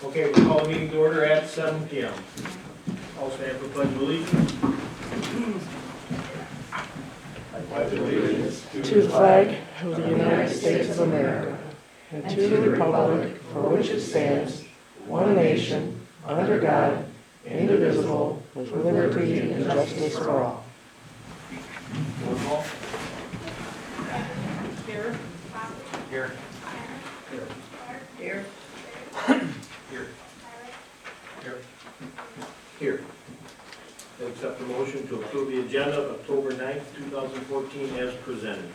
Okay, we'll call the meeting to order at 7 p.m. All stand for pledge of allegiance. I pledge allegiance to the flag of the United States of America and to the republic for which it stands, one nation, under God, indivisible, with liberty and justice for all. Roll call. Here. Here. Here. Here. Here. Here. I accept the motion to approve the agenda of October 9th, 2014 as presented.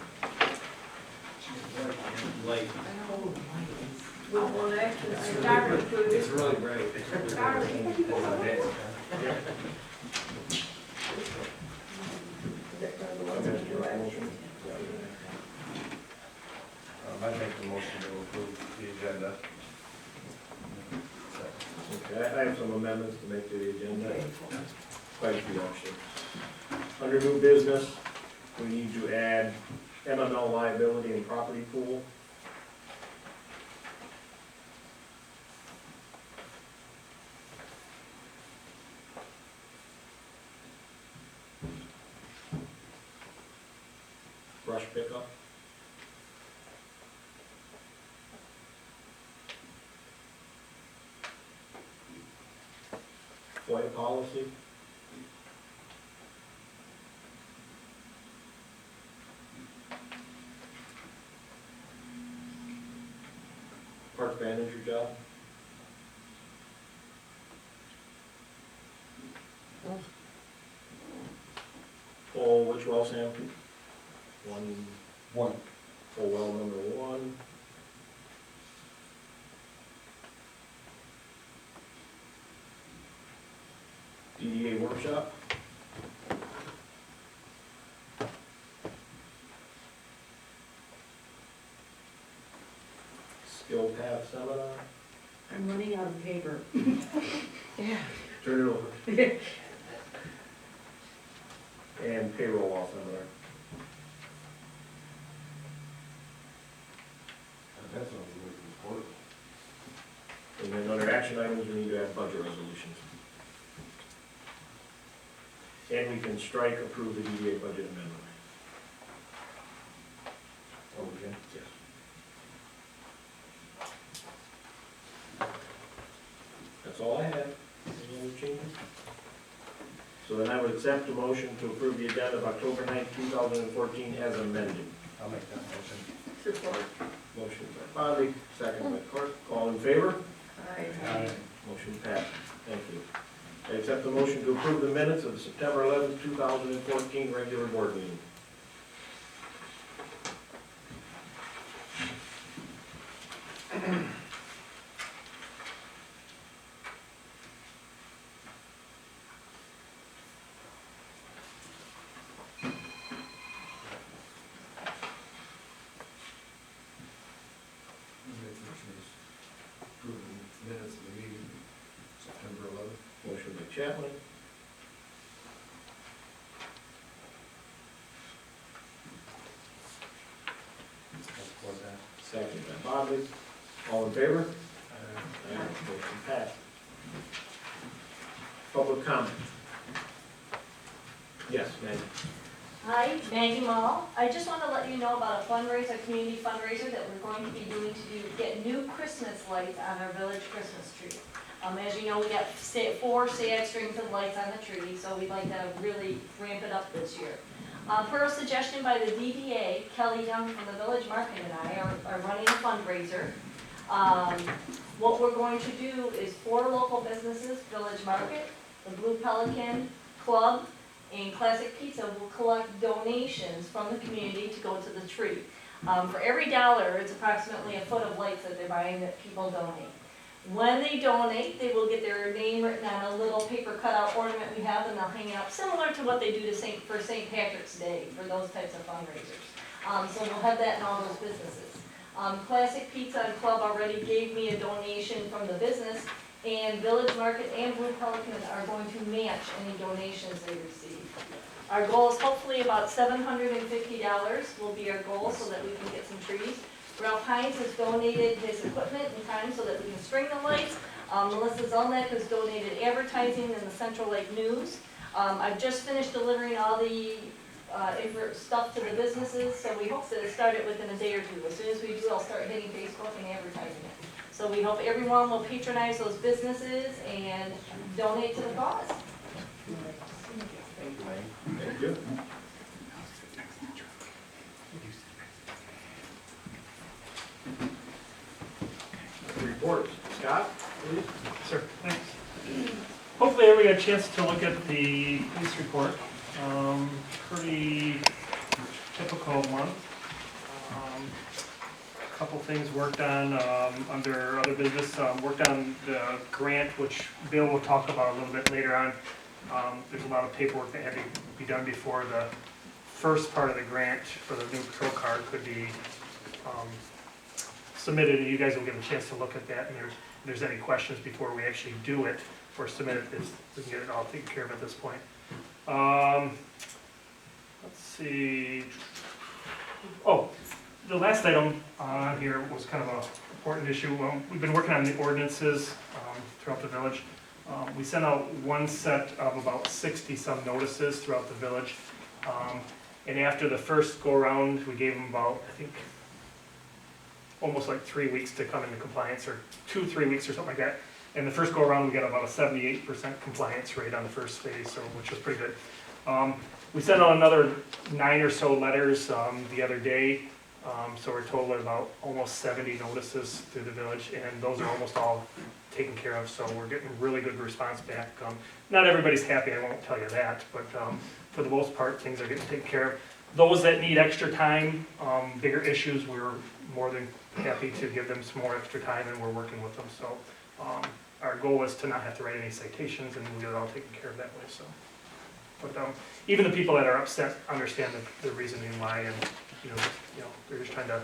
Light. With one action, I started to. It's really bright. I make the motion to approve the agenda. Okay, I have some amendments to make to the agenda. Quite a few actually. Under new business, we need to add MML liability and property pool. Brush pickup. FOIA policy. Park manager job. Oh, which well, Sam? One. Oh, well number 1. DDA workshop. Skill path seminar. I'm running out of paper. Yeah. Turn it over. And payroll law seminar. That's what I'm looking for. And then under action items, we need to have budget resolutions. And we can strike approve the DDA budget amendment. Oh, okay. Yes. That's all I have. Any other changes? So then I would accept the motion to approve the agenda of October 9th, 2014 as amended. I'll make that motion. Support. Motion by Bodley, second by Clark. All in favor? Aye. Motion passed. Thank you. I accept the motion to approve the minutes of the September 11th, 2014 regular board meeting. Approving minutes of the meeting, September 11th. Motion by Chapman. I'll support that. Second by Bodley. All in favor? Aye. Motion passed. Public comment. Yes, Maggie. Hi, Maggie Mall. I just want to let you know about a fundraiser, community fundraiser that we're going to be doing to get new Christmas lights on our village Christmas tree. As you know, we got 4 SAG strings of lights on the tree, so we'd like to really ramp it up this year. Per a suggestion by the DDA, Kelly Young from the Village Market and I are running a fundraiser. What we're going to do is 4 local businesses, Village Market, the Blue Pelican Club, and Classic Pizza will collect donations from the community to go to the tree. For every $1, it's approximately a foot of lights that they're buying that people donate. When they donate, they will get their name written on a little paper cutout ornament we have, and they'll hang it up, similar to what they do for St. Patrick's Day, for those types of fundraisers. So we'll have that in all those businesses. Classic Pizza and Club already gave me a donation from the business, and Village Market and Blue Pelican are going to match any donations they receive. Our goal is hopefully about $750 will be our goal so that we can get some trees. Ralph Hines has donated his equipment and time so that we can string the lights. Melissa Zelenak has donated advertising in the Central Lake News. I've just finished delivering all the stuff to the businesses, so we hope that it started within a day or two. As soon as we do, I'll start hitting Facebook and advertising it. So we hope everyone will patronize those businesses and donate to the cause. Thank you. Reports, Scott, please. Sir, thanks. Hopefully everybody got a chance to look at the police report. Pretty typical month. Couple things worked on under other business. Worked on the grant, which Bill will talk about a little bit later on. There's a lot of paperwork that had to be done before the first part of the grant for the new patrol car could be submitted, and you guys will get a chance to look at that, and if there's any questions before we actually do it or submit it, we can get it all taken care of at this point. Let's see. Oh, the last item on here was kind of an important issue. We've been working on the ordinances throughout the village. We sent out one set of about 60-some notices throughout the village. And after the first go-around, we gave them about, I think, almost like 3 weeks to come into compliance, or 2-3 weeks or something like that. And the first go-around, we got about a 78% compliance rate on the first phase, so which was pretty good. We sent out another 9 or so letters the other day, so we're total at about almost 70 notices through the village, and those are almost all taken care of, so we're getting really good response back. Not everybody's happy, I won't tell you that, but for the most part, things are getting taken care of. Those that need extra time, bigger issues, we're more than happy to give them some more extra time, and we're working with them. So our goal is to not have to write any citations, and we'll get it all taken care of that way. So, but even the people that are upset understand the reasoning why, and you know they're just trying to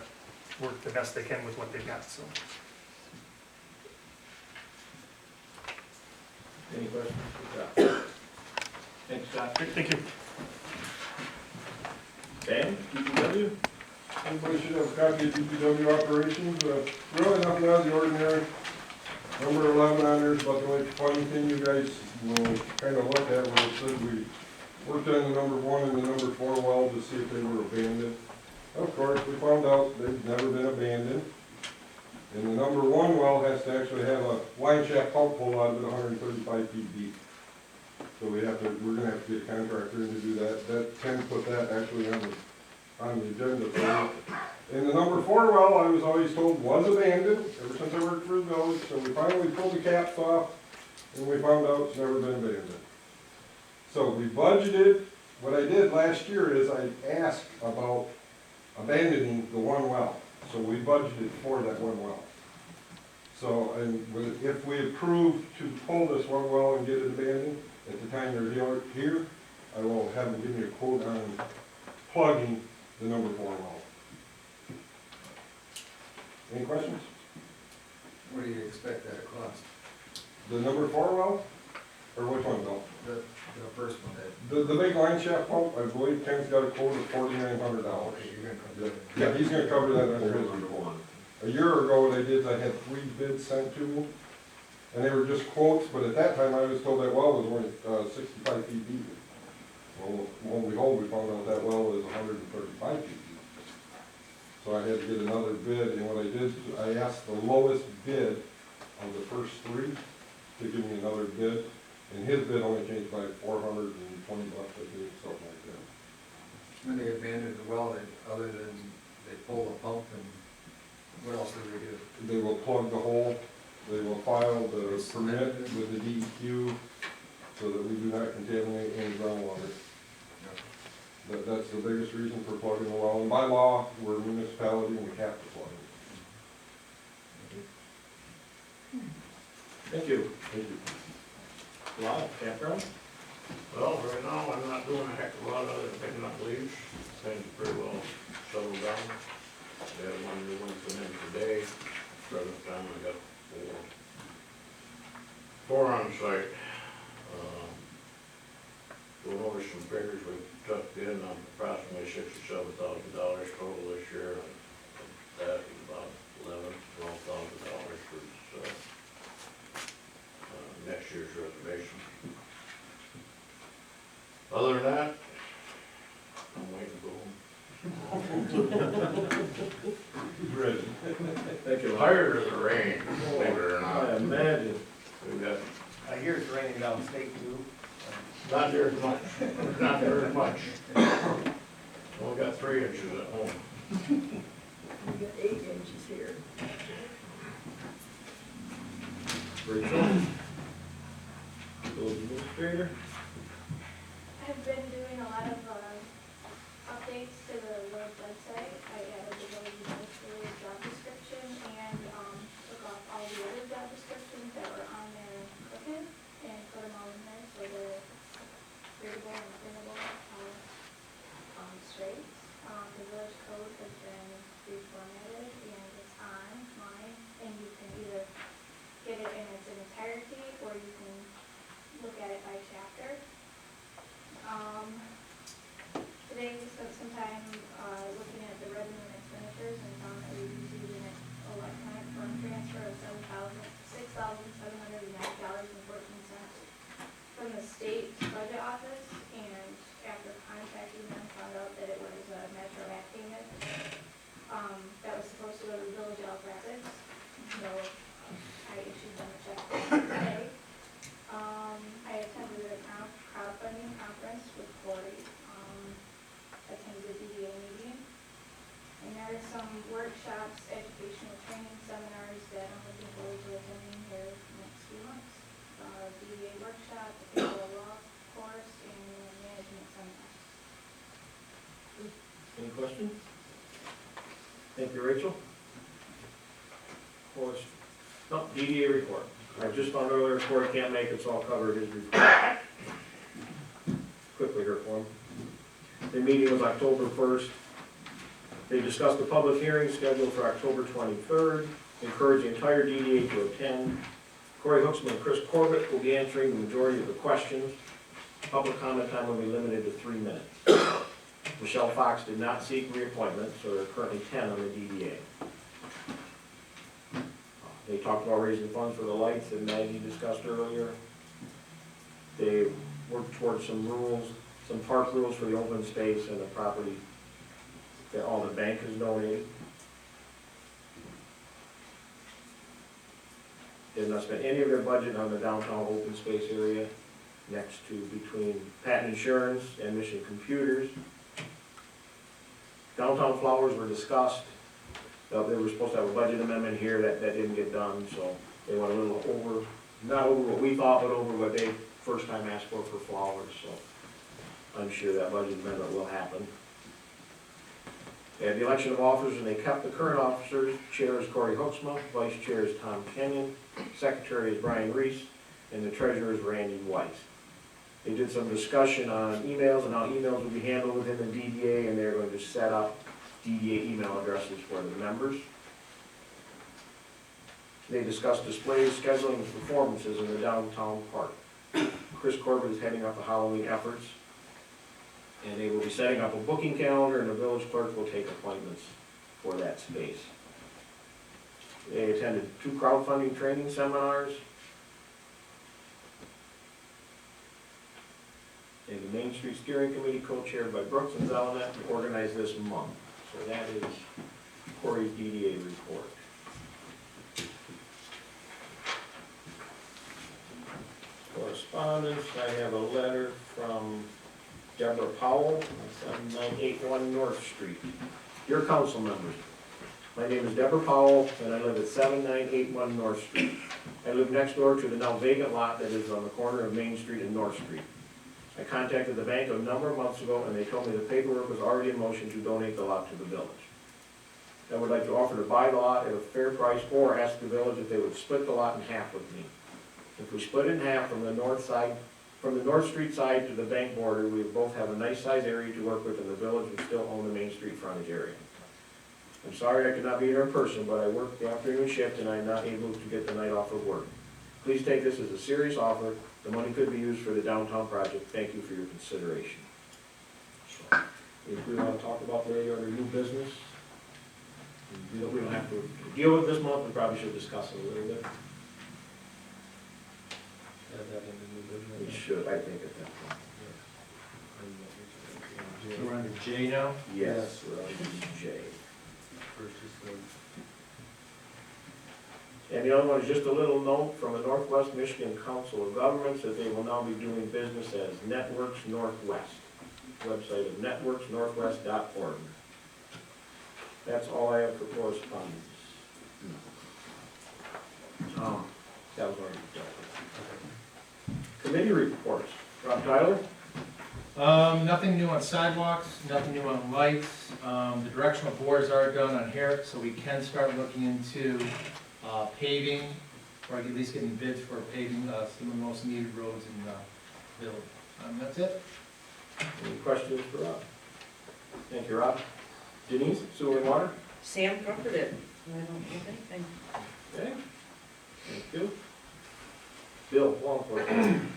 work the best they can with what they've got. So. Any questions? Yeah. Thanks, Scott. Great, thank you. Dan, DPW? Everybody should have a copy of DPW operations. Really nothing out of the ordinary. Number 11 on there is about the only funny thing you guys will kind of look at where it said we worked on the number 1 and the number 4 well to see if they were abandoned. Of course, we found out they've never been abandoned. And the number 1 well has to actually have a line shaft pump pull out of it 135 feet deep. So we're gonna have to get a contractor in to do that. That Ken put that actually on the agenda for me. And the number 4 well, I was always told was abandoned ever since I worked for the village. So we finally pulled the caps off, and we found out it's never been abandoned. So we budgeted. What I did last year is I asked about abandoning the 1 well. So we budgeted for that 1 well. So, and if we approve to pull this 1 well and get it abandoned, at the time they're here, I will have them give me a quote on plugging the number 4 well. Any questions? What do you expect that to cost? The number 4 well? Or which one, Bill? The first one, The big line shaft pump, I believe Ken's got a quote of $4,900. you're gonna come to. Yeah, he's gonna cover that under his report. A year ago, what I did, I had 3 bids sent to me, and they were just quotes, but at that time, I was told that well was only 65 feet deep. Well, lo and behold, we found out that well is 135 feet deep. So I had to get another bid, and what I did, I asked the lowest bid of the first 3 to give me another bid, and his bid only changed by $420, I think, something like that. When they abandoned the well, other than they pull the pump, and what else do they do? They will plug the hole, they will file the permit with the DEQ so that we do not contaminate any groundwater. That's the biggest reason for plugging the well. And by law, we're a municipality and we have to plug it. Thank you. Thank you. Wow, campground? Well, right now, I'm not doing a heck of a lot other than picking up leaves. Things pretty well settled down. We had 1 new one come in today. Present time, I got 4 on site. Going over some figures we tucked in on approximately $67,000 total this year. that is about $11,000-12,000 for next year's reservation. Other than that, I'm waiting to go home. Ready. Thank you. Tired of the rain, believe it or I not. imagine. We've got, I hear it's raining downstate too. not near as much, not near as much. Only got 3 inches at home. We got 8 inches here. Rachel? Village administrator? I've been doing a lot of updates to the village website. I added the village administrator job description and took off all the other job descriptions that were on there crooked and put them all in there so they're readable and printable, straight. The village code has been reformatted and it's online, and you can either get it in its entirety or you can look at it by chapter. Today we spent some time looking at the revenue and expenditures and found that we received an electronic fund transfer of $6,709.14 from the state budget office, and after contacting them, found out that it was a Metro Act payment that was supposed to go to the village of Rapid, so I issued them a check today. I attended a crowdfunding conference with Corey, attended the DDA meeting, and there are some workshops, educational training seminars that I'm looking forward to attending here next few months. DDA workshop, the federal law course, and management seminar. Any questions? Thank you, Rachel. Course, no, DDA report. I just found earlier, Corey can't make it, so I'll cover his report. Quickly here for him. The meeting was October 1st. They discussed the public hearing scheduled for October 23rd, encouraged the entire DDA to attend. Corey Hooksman and Chris Corbett will be answering the majority of the questions. Public comment time will be limited to 3 minutes. Michelle Fox did not seek reappointment, so there are currently 10 on the DDA. They talked about raising funds for the lights that Maggie discussed earlier. They worked towards some rules, some park rules for the open space and the property that all the bank has donated. They have not spent any of their budget on the downtown open space area next to between Patton Insurance and Mission Computers. Downtown flowers were discussed. They were supposed to have a budget amendment here that didn't get done, so they went a little over, not over what we thought, but over what they first time asked for flowers, so I'm sure that budget amendment will happen. They had the election of officers, and they kept the current officers. Chair is Corey Hooksma, vice chair is Tom Kenyon, secretary is Brian Reese, and the treasurer is Randy Weiss. They did some discussion on emails and how emails will be handled within the DDA, and they're going to set up DDA email addresses for the members. They discussed displays, scheduling, and performances in the downtown park. Chris Corbett is heading up the Halloween efforts, and they will be setting up a booking calendar, and the village clerk will take appointments for that space. They attended 2 crowdfunding training seminars. And the Main Street Steering Committee, co-chaired by Brooks and Zelenak, organized this month. So that is Corey's DDA report. Correspondence, I have a letter from Deborah Powell, 7981 North Street. Dear council members, my name is Deborah Powell, and I live at 7981 North Street. I live next door to the now vacant lot that is on the corner of Main Street and North Street. I contacted the bank a number of months ago, and they told me the paperwork was already in motion to donate the lot to the village. I would like to offer to buy the lot at a fair price, or ask the village if they would split the lot in half with me. If we split it in half from the north side, from the North Street side to the bank border, we both have a nice size area to work with, and the village would still own the Main Street frontage area. I'm sorry I could not be here in person, but I work the afternoon shift and I'm not able to get the night off of work. Please take this as a serious offer. The money could be used for the downtown project. Thank you for your consideration. So, if we want to talk about the under new business, that we don't have to deal with this month, we probably should discuss it a little bit. Add that into new We business. should, I think, at that point. So we're under J now? Yes, we're on J. First is the And the other one is just a little note from the Northwest Michigan Council of Governments that they will now be doing business as Networks Northwest. Website of networksnorthwest.org. That's all I have for correspondence. That was already dealt with. Committee reports. Rob Tyler? Nothing new on sidewalks, nothing new on lights. The directional bores are done on Herrick, so we can start looking into paving, or at least getting bids for paving some of the most needed roads in the village. That's it. Any questions for Rob? Thank you, Rob. Denise, sewer and water? Sam covered it. I don't have anything. Okay. Thank you. Bill, law enforcement.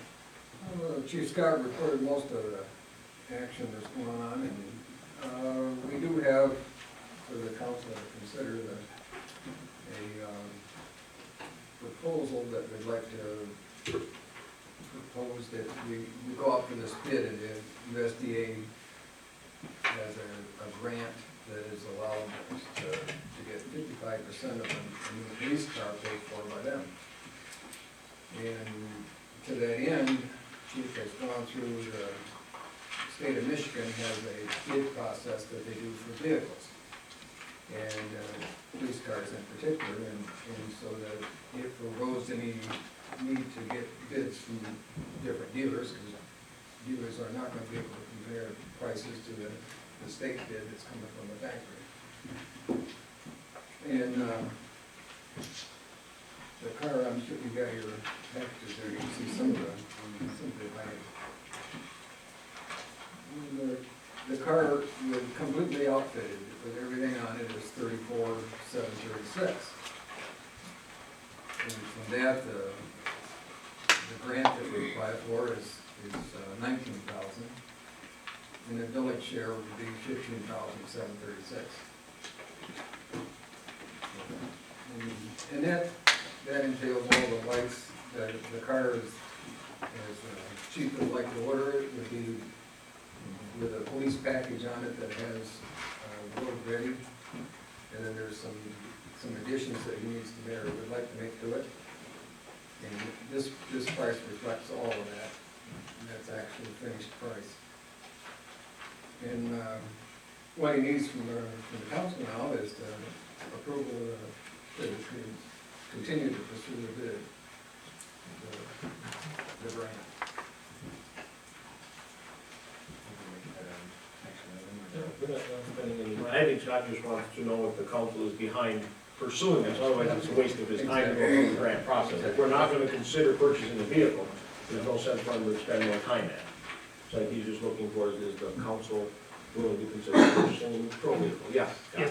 Chief Scott reported most of the action that's going on, and we do have for the council to consider a proposal that we'd like to propose that we go out for this bid, and the USDA has a grant that is allowing us to get 55% of a new police car paid for by them. And to that end, Chief has gone through the state of Michigan has a bid process that they do for vehicles, and police cars in particular, and so that if there arose any need to get bids from different dealers, because dealers are not going to be able to compare prices to the state bid that's coming from the factory. And the car, I'm sure you got your packages there, you can see some of the the car was completely outfitted with everything on it is $34,736. And from that, the grant that we apply for is $19,000, and the village share would be $15,736. And that entails all the lights. The car is, as Chief would like to order it, would be with a police package on it that has road ready, and then there's some additions that he needs to make or would like to make to it. And this price reflects all of that. And that's actually the finished price. And what he needs from the council now is approval to continue to pursue the bid, the grant. We're not spending any money. I think Scott just wants to know if the council is behind pursuing this, otherwise it's a waste of his time to go through the grant process. If we're not gonna consider purchasing the vehicle, there's no sense for him to spend more time at it. So I think he's just looking for is the council willing to consider purchasing a patrol vehicle? Yeah. Yeah.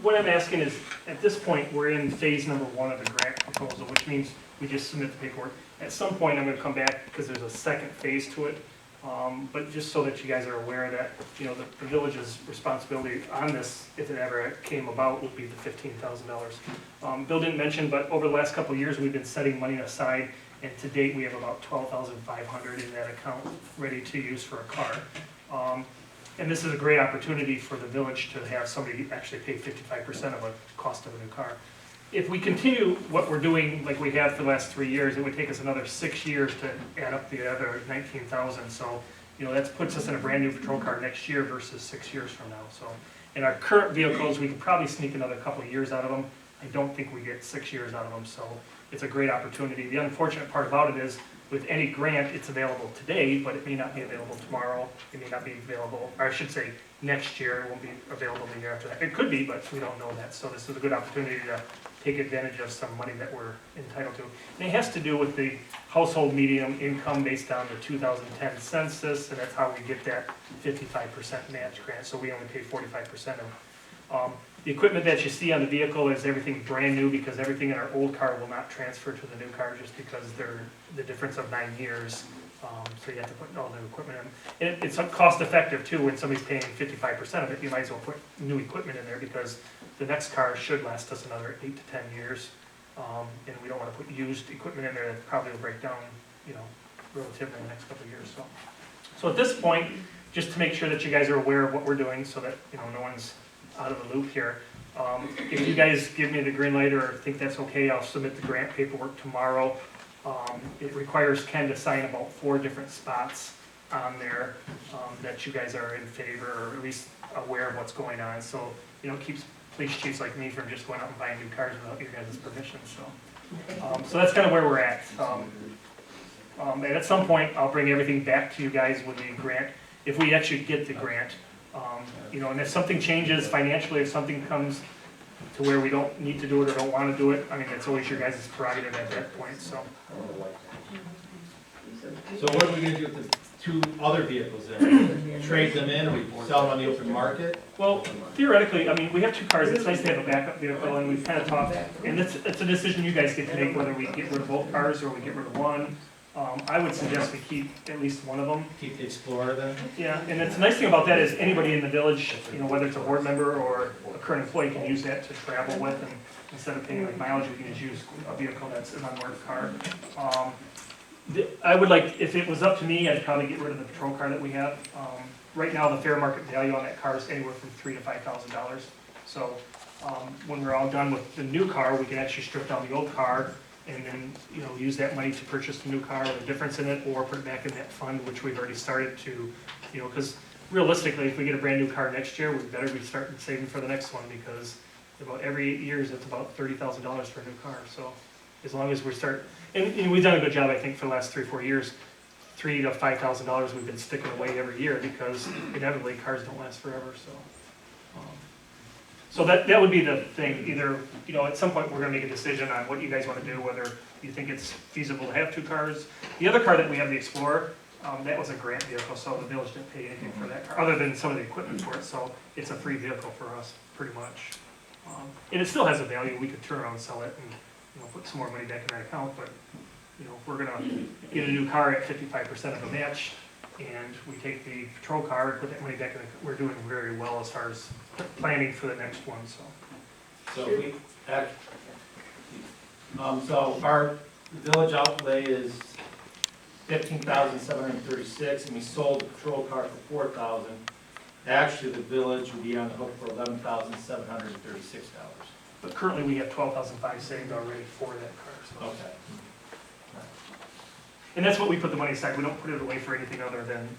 What I'm asking is, at this point, we're in phase number 1 of the grant proposal, which means we just submit the paperwork. At some point, I'm gonna come back, because there's a second phase to it. But just so that you guys are aware that, you know, the village's responsibility on this, if it ever came about, would be the $15,000. Bill didn't mention, but over the last couple of years, we've been setting money aside, and to date, we have about $12,500 in that account ready to use for a car. And this is a great opportunity for the village to have somebody actually pay 55% of the cost of a new car. If we continue what we're doing like we have for the last 3 years, it would take us another 6 years to add up the other 19,000. So, you know, that puts us in a brand new patrol car next year versus 6 years from now. So, in our current vehicles, we could probably sneak another couple of years out of them. I don't think we get 6 years out of them, so it's a great opportunity. The unfortunate part about it is, with any grant, it's available today, but it may not be available tomorrow. It may not be available, or I should say, next year. It won't be available the year after that. It could be, but we don't know that. So this is a good opportunity to take advantage of some money that we're entitled to. And it has to do with the household medium income based on the 2010 census, and that's how we get that 55% match grant. So we only pay 45% of. The equipment that you see on the vehicle is everything brand new, because everything in our old car will not transfer to the new car just because they're the difference of 9 years So you have to put all new equipment in. And it's cost effective too, when somebody's paying 55% of it, you might as well put new equipment in there because the next car should last us another 8 to 10 years. And we don't wanna put used equipment in there that probably will break down, relatively in the next couple of years, so. So at this point, just to make sure that you guys are aware of what we're doing so that, no one's out of the loop here. If you guys give me the green light or think that's okay, I'll submit the grant paperwork tomorrow. It requires Ken to sign about 4 different spots on there that you guys are in favor or at least aware of what's going on. So, it keeps police chiefs like me from just going out and buying new cars without your guys' permission, so. So that's kind of where we're at. And at some point, I'll bring everything back to you guys with the grant, if we actually get the grant. And if something changes financially, if something comes to where we don't need to do it or don't want to do it, I mean, that's always your guys' prerogative at that point, so. So what are we gonna do with the 2 other vehicles then? Trade them in, or we sell them on the open market? Well, theoretically, I mean, we have 2 cars, it's nice to have a backup vehicle, and we've kind of talked, and it's a decision you guys get to make, whether we get rid of both cars or we get rid of one. I would suggest we keep at least one of them. Keep the Explorer then? Yeah, and it's the nice thing about that is anybody in the village, whether it's a board member or a current employee can use that to travel with, and instead of paying like mileage, we can just use a vehicle that's an unmarked car. I would like, if it was up to me, I'd probably get rid of the patrol car that we have. Right now, the fair market value on that car is anywhere from $3,000 to $5,000. So when we're all done with the new car, we can actually strip down the old car and then, use that money to purchase the new car with a difference in it, or put it back in that fund, which we've already started to, because realistically, if we get a brand new car next year, we better be starting saving for the next one, because about every 8 years, it's about $30,000 for a new car. So as long as we start, and we've done a good job, I think, for the last 3 or 4 years, $3,000 to $5,000 we've been sticking away every year, because inevitably cars don't last forever, so. So that would be the thing, either, at some point, we're gonna make a decision on what you guys wanna do, whether you think it's feasible to have 2 cars. The other car that we have, the Explorer, that was a grant vehicle, so the village didn't pay anything for that car, other than some of the equipment for it, so it's a free vehicle for us, pretty much. And it still has a value, we could turn around and sell it and, put some more money back in that account, but, if we're gonna get a new car at 55% of a match, and we take the patrol car and put that money back in, we're doing very well as far as planning for the next one, so. So we, so our village outlay is $15,736, and we sold the patrol car for $4,000. Actually, the village would be on the hook for $11,736. But currently, we have $12,500 saved already for that car, so. Okay. And that's what we put the money aside, we don't put it away for anything other than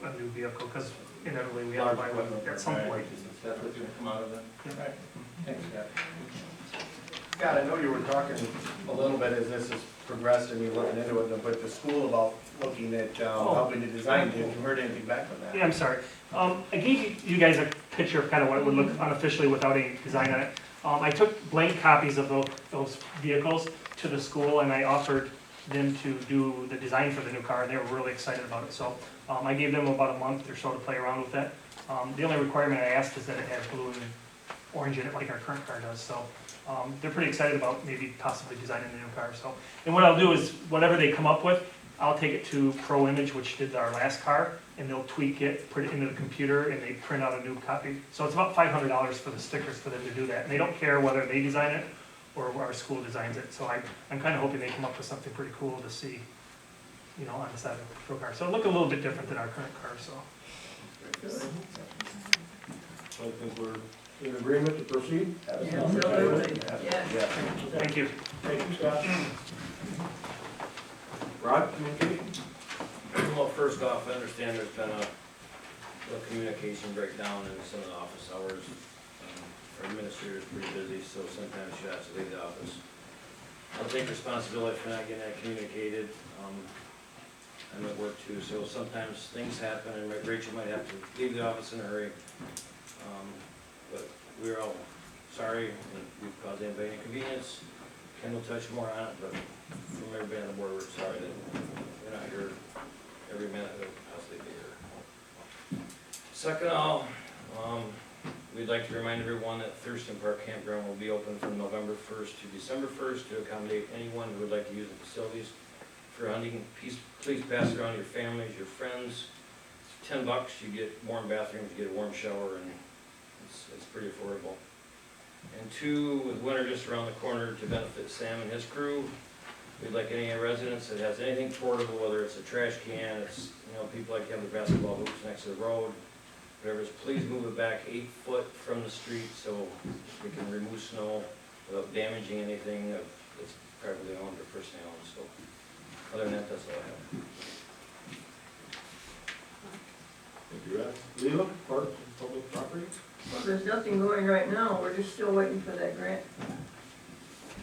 a new vehicle, because inevitably we have to buy one at some point. That's what's gonna come out of it? Yeah. Right. Thanks, Scott. Scott, I know you were talking a little bit as this has progressed and you're looking into it, but the school about looking at helping to design, have you heard anything back from that? Yeah, I'm sorry. I gave you guys a picture of kind of what it would look unofficially without any design on it. I took blank copies of those vehicles to the school, and I offered them to do the design for the new car, and they were really excited about it. So I gave them about a month or so to play around with it. The only requirement I asked is that it has blue and orange in it like our current car does. So they're pretty excited about maybe possibly designing the new car. So, and what I'll do is whatever they come up with, I'll take it to Pro Image, which did our last car, and they'll tweak it, put it into the computer, and they print out a new copy. So it's about $500 for the stickers for them to do that. And they don't care whether they design it or our school designs it. So I'm kind of hoping they come up with something pretty cool to see, on the side of the patrol car. So it'll look a little bit different than our current car, so. I think we're in agreement to proceed? Absolutely. Yeah. Thank you. Thank you, Scott. Rod, communication? Well, first off, I understand there's been a communication breakdown in some of the office hours. Our administrator is pretty busy, so sometimes she has to leave the office. I'll take responsibility for not getting that communicated. I'm at work too, so sometimes things happen, and Rachel might have to leave the office in a hurry. But we're all sorry that we've caused anybody inconvenience. Ken will touch more on it, but from everybody on the board, we're sorry that we're not here every minute of possibly be here. Second of all, we'd like to remind everyone that Thurston Park Campground will be open from November 1st to December 1st to accommodate anyone who would like to use the facilities for hunting. Please pass it around to your families, your friends. It's $10, you get warm bathrooms, you get a warm shower, and it's pretty affordable. And two, with winter just around the corner, to benefit Sam and his crew, we'd like any residents that has anything portable, whether it's a trash can, it's, people like to have their basketball hoops next to the road, whatever, please move it back 8 foot from the street so we can remove snow without damaging anything that's privately owned or personally owned. So other than that, that's all I have. Thank you, Russ. Lela, Parks and Public Property? Well, there's nothing going right now, we're just still waiting for that grant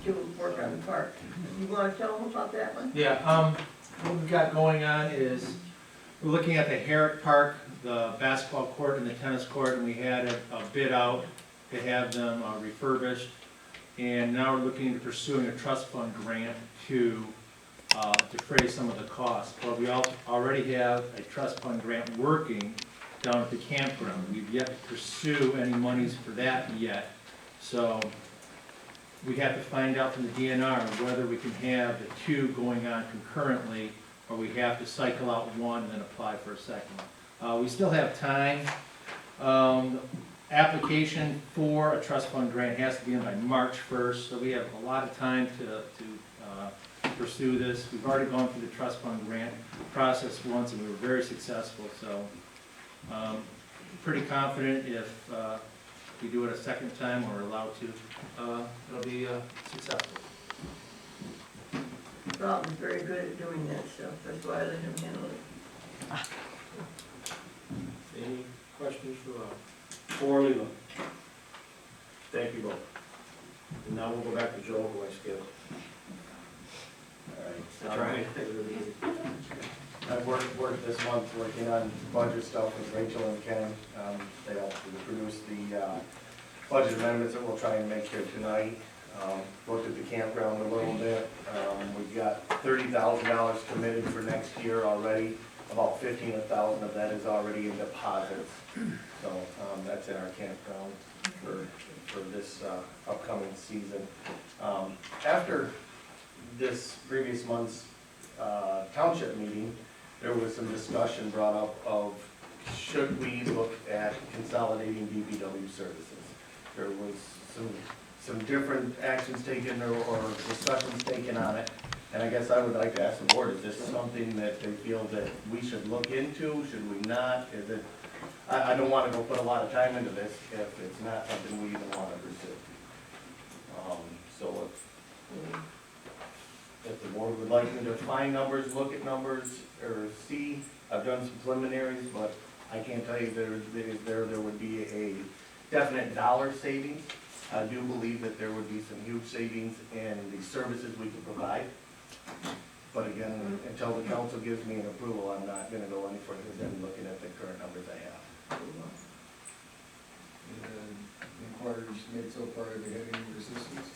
to work on the park. You wanna tell them about that one? Yeah, what we've got going on is, we're looking at the Herrick Park, the basketball court and the tennis court, and we had a bid out to have them refurbished. And now we're looking into pursuing a trust fund grant to defray some of the costs. But we already have a trust fund grant working down at the campground. We've yet to pursue any monies for that yet. So we have to find out from the DNR whether we can have the two going on concurrently, or we have to cycle out one and then apply for a second. We still have time. Application for a trust fund grant has to be in by March 1st, so we have a lot of time to pursue this. We've already gone through the trust fund grant process once, and we were very successful, so pretty confident if we do it a second time, or we're allowed to, it'll be successful. Rob's very good at doing that stuff, that's why I let him handle it. Any questions for Rob? For Lela? Thank you both. And now we'll go back to Joe, who I skipped. All right. I've worked this month working on budget stuff with Rachel and Ken. They helped produce the budget amendments that we'll try and make here tonight. Looked at the campground a little bit. We've got $30,000 committed for next year already. About $15,000 of that is already in deposits. So that's in our campground for this upcoming season. After this previous month's township meeting, there was some discussion brought up of should we look at consolidating DPW services. There was some different actions taken or discussions taken on it. And I guess I would like to ask the board, is this something that they feel that we should look into? Should we not? Is it, I don't want to go put a lot of time into this if it's not something we even want to pursue. So if the board would like me to find numbers, look at numbers, or see, I've done some preliminaries, but I can't tell you there would be a definite dollar savings. I do believe that there would be some huge savings in the services we could provide. But again, until the council gives me an approval, I'm not gonna go any further than looking at the current numbers I have. Inquiries made so far, have you had any resistance?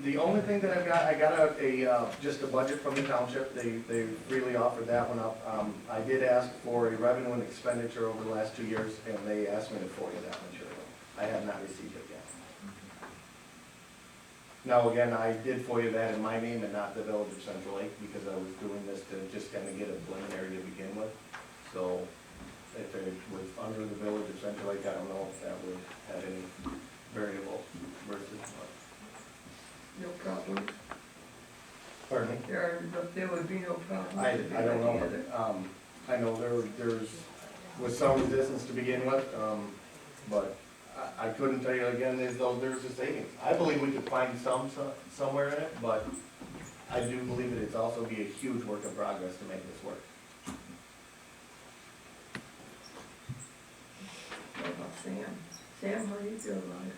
The only thing that I got just a budget from the township. They freely offered that one up. I did ask for a revenue and expenditure over the last 2 years, and they asked me to forward that material. I have not received it yet. Now, again, I did FOIA that in my name and not the Village of Central Lake, because I was doing this to just kind of get a preliminary to begin with. So if it was under the Village of Central Lake, I don't know if that would have any variable versus what. No problem. Pardon me? There would be no problem. I don't know. I know there was some resistance to begin with, but I couldn't tell you again as though there's a savings. I believe we could find somewhere in it, but I do believe that it's also be a huge work in progress to make this work. What about Sam? Sam, how do you feel about it?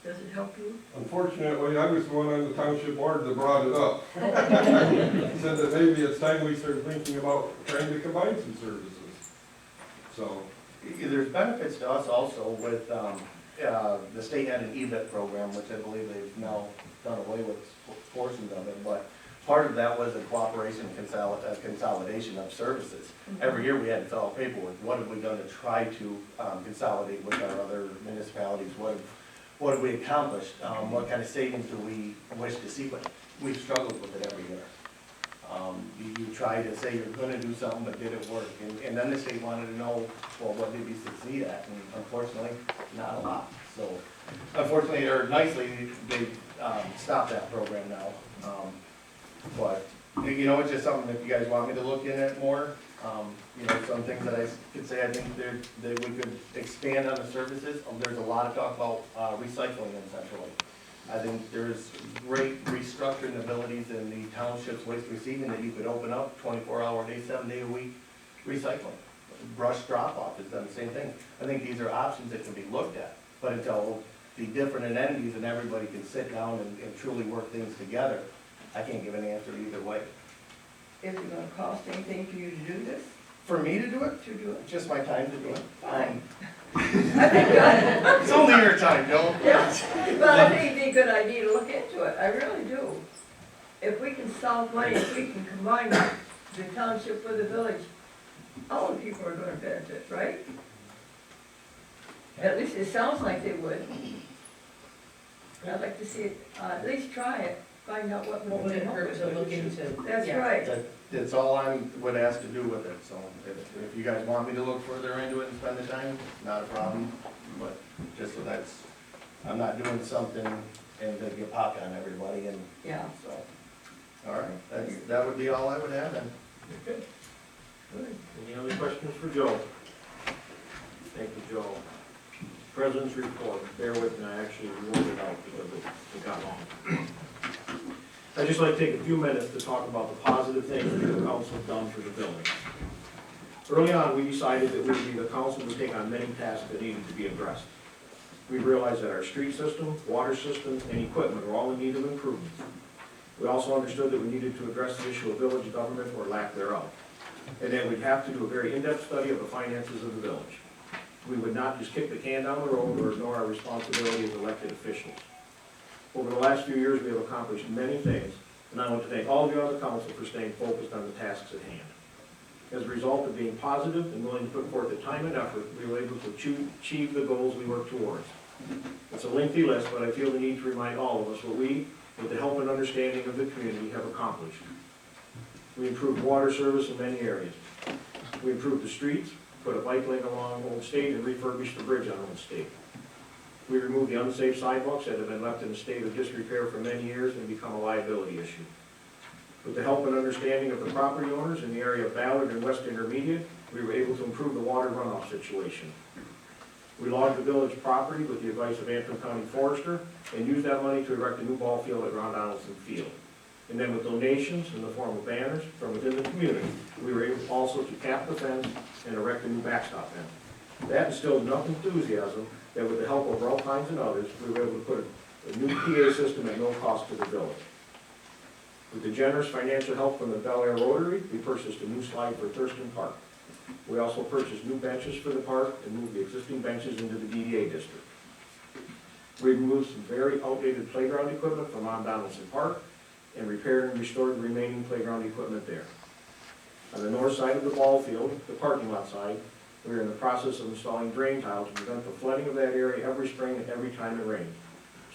Does it help you? Unfortunately, I was the one on the township board that brought it up. Said that maybe it's time we start thinking about trying to combine some services. So, There's benefits to us also with, the state had an EBIT program, which I believe they've now done away with portions of it, but part of that was a cooperation and consolidation of services. Every year we had to fill out paperwork. What have we done to try to consolidate with our other municipalities? What have we accomplished? What kind of savings do we wish to see? But we've struggled with it every year. You try to say you're gonna do something, but did it work? And then the state wanted to know, well, what did we succeed at? And unfortunately, not a lot. So unfortunately, or nicely, they stopped that program now. But, you know, it's just something, if you guys want me to look in it more, you know, some things that I could say, I think that we could expand on the services. There's a lot of talk about recycling in Central Lake. I think there's great restructuring abilities in the township's waste receiving that you could open up 24-hour day, 7-day a week recycling. Brush drop-off is done the same thing. I think these are options that can be looked at, but until the different entities and everybody can sit down and truly work things together, I can't give an answer either way. Is it gonna cost anything for you to do this? For me to do it, To do it? just my time to do it. Fine. I think, It's only your time, Joe. yeah, but I think it'd be a good idea to look into it, I really do. If we can solve money, if we can combine the township with the village, all the people are gonna benefit, right? At least it sounds like they would. I'd like to see it, at least try it, find out what What would it hurt to look into? That's Yeah. right. That's all I would ask to do with it, so if you guys want me to look further into it and spend the time, not a problem, but just so that's, I'm not doing something and then get pocket on everybody and Yeah. so. All right, that would be all I would have then. Okay. Good. Any other questions for Joe? Thank you, Joe. President's report, bear with me, I actually wrote it out because it got long. I'd just like to take a few minutes to talk about the positive things that the council has done for the village. Early on, we decided that the council would take on many tasks that needed to be addressed. We realized that our street system, water system, and equipment were all in need of improvement. We also understood that we needed to address the issue of village government or lack thereof, and that we'd have to do a very in-depth study of the finances of the village. We would not just kick the can down the road or ignore our responsibility as elected officials. Over the last few years, we have accomplished many things, and I want to thank all of you on the council for staying focused on the tasks at hand. As a result of being positive and willing to put forth the time and effort, we were able to achieve the goals we worked towards. It's a lengthy list, but I feel the need to remind all of us what we, with the help and understanding of the community, have accomplished. We improved water service in many areas. We improved the streets, put a bike lane along Old State, and refurbished the bridge on Old State. We removed the unsafe sidewalks that have been left in a state of disrepair for many years and become a liability issue. With the help and understanding of the property owners in the area of Ballard and West Intermediate, we were able to improve the water runoff situation. We logged the village property with the advice of Antrim County Forester and used that money to erect a new ball field at Ron Donaldson Field. And then with donations in the form of banners from within the community, we were able also to cap the fence and erect a new backstop fence. That instilled enough enthusiasm that with the help of Ralph Hines and others, we were able to put a new PA system at no cost to the village. With the generous financial help from the Bel Air Rotary, we purchased a new slide for Thurston Park. We also purchased new benches for the park and moved the existing benches into the DDA district. We removed some very outdated playground equipment from on Donaldson Park and repaired and restored the remaining playground equipment there. On the north side of the ball field, the parking lot side, we are in the process of installing drain tile to prevent the flooding of that area every spring and every time it rains.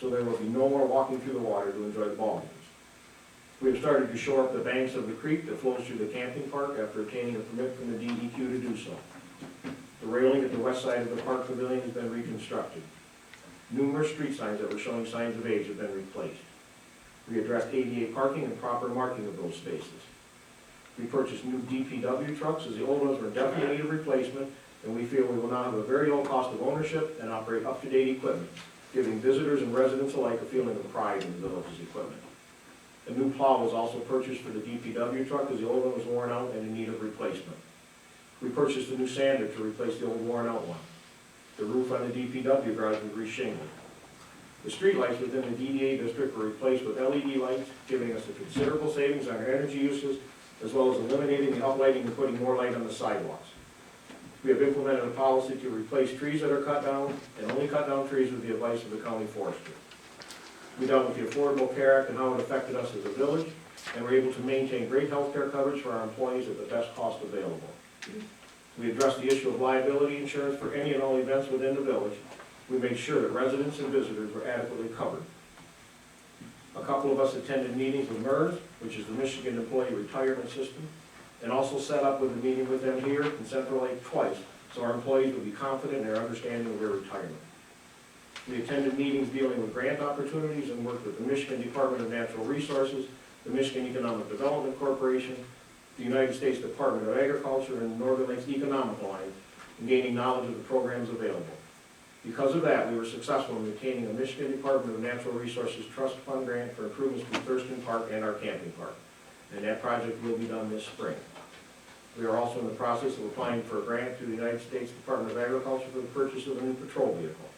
So there will be no more walking through the water to enjoy the ball games. We have started to shore up the banks of the creek that flows through the camping park after obtaining a permit from the DEQ to do so. The railing at the west side of the park pavilion has been reconstructed. Numerous street signs that were showing signs of age have been replaced. We addressed ADA parking and proper marking of those spaces. We purchased new DPW trucks as the old ones were definitely in need of replacement, and we feel we will now have a very low cost of ownership and operate up-to-date equipment, giving visitors and residents alike a feeling of pride in the village's equipment. A new plow was also purchased for the DPW truck as the old one was worn out and in need of replacement. We purchased a new sander to replace the old worn out one. The roof on the DPW garage was reshingled. The street lights within the DDA district were replaced with LED lights, giving us a considerable savings on our energy uses, as well as eliminating the uplighting and putting more light on the sidewalks. We have implemented a policy to replace trees that are cut down and only cut down trees with the advice of the county forester. We dealt with the Affordable Care Act and how it affected us as a village, and were able to maintain great health care coverage for our employees at the best cost available. We addressed the issue of liability insurance for any and all events within the village. We made sure that residents and visitors were adequately covered. A couple of us attended meetings with MERS, which is the Michigan Employee Retirement System, and also set up with a meeting with them here in Central Lake twice, so our employees would be confident in their understanding of their retirement. We attended meetings dealing with grant opportunities and worked with the Michigan Department of Natural Resources, the Michigan Economic Development Corporation, the United States Department of Agriculture, and Northern Lakes Economic Alliance in gaining knowledge of the programs available. Because of that, we were successful in obtaining a Michigan Department of Natural Resources Trust Fund grant for improvements to Thurston Park and our camping park. And that project will be done this spring. We are also in the process of applying for a grant through the United States Department of Agriculture for the purchase of a new patrol vehicle.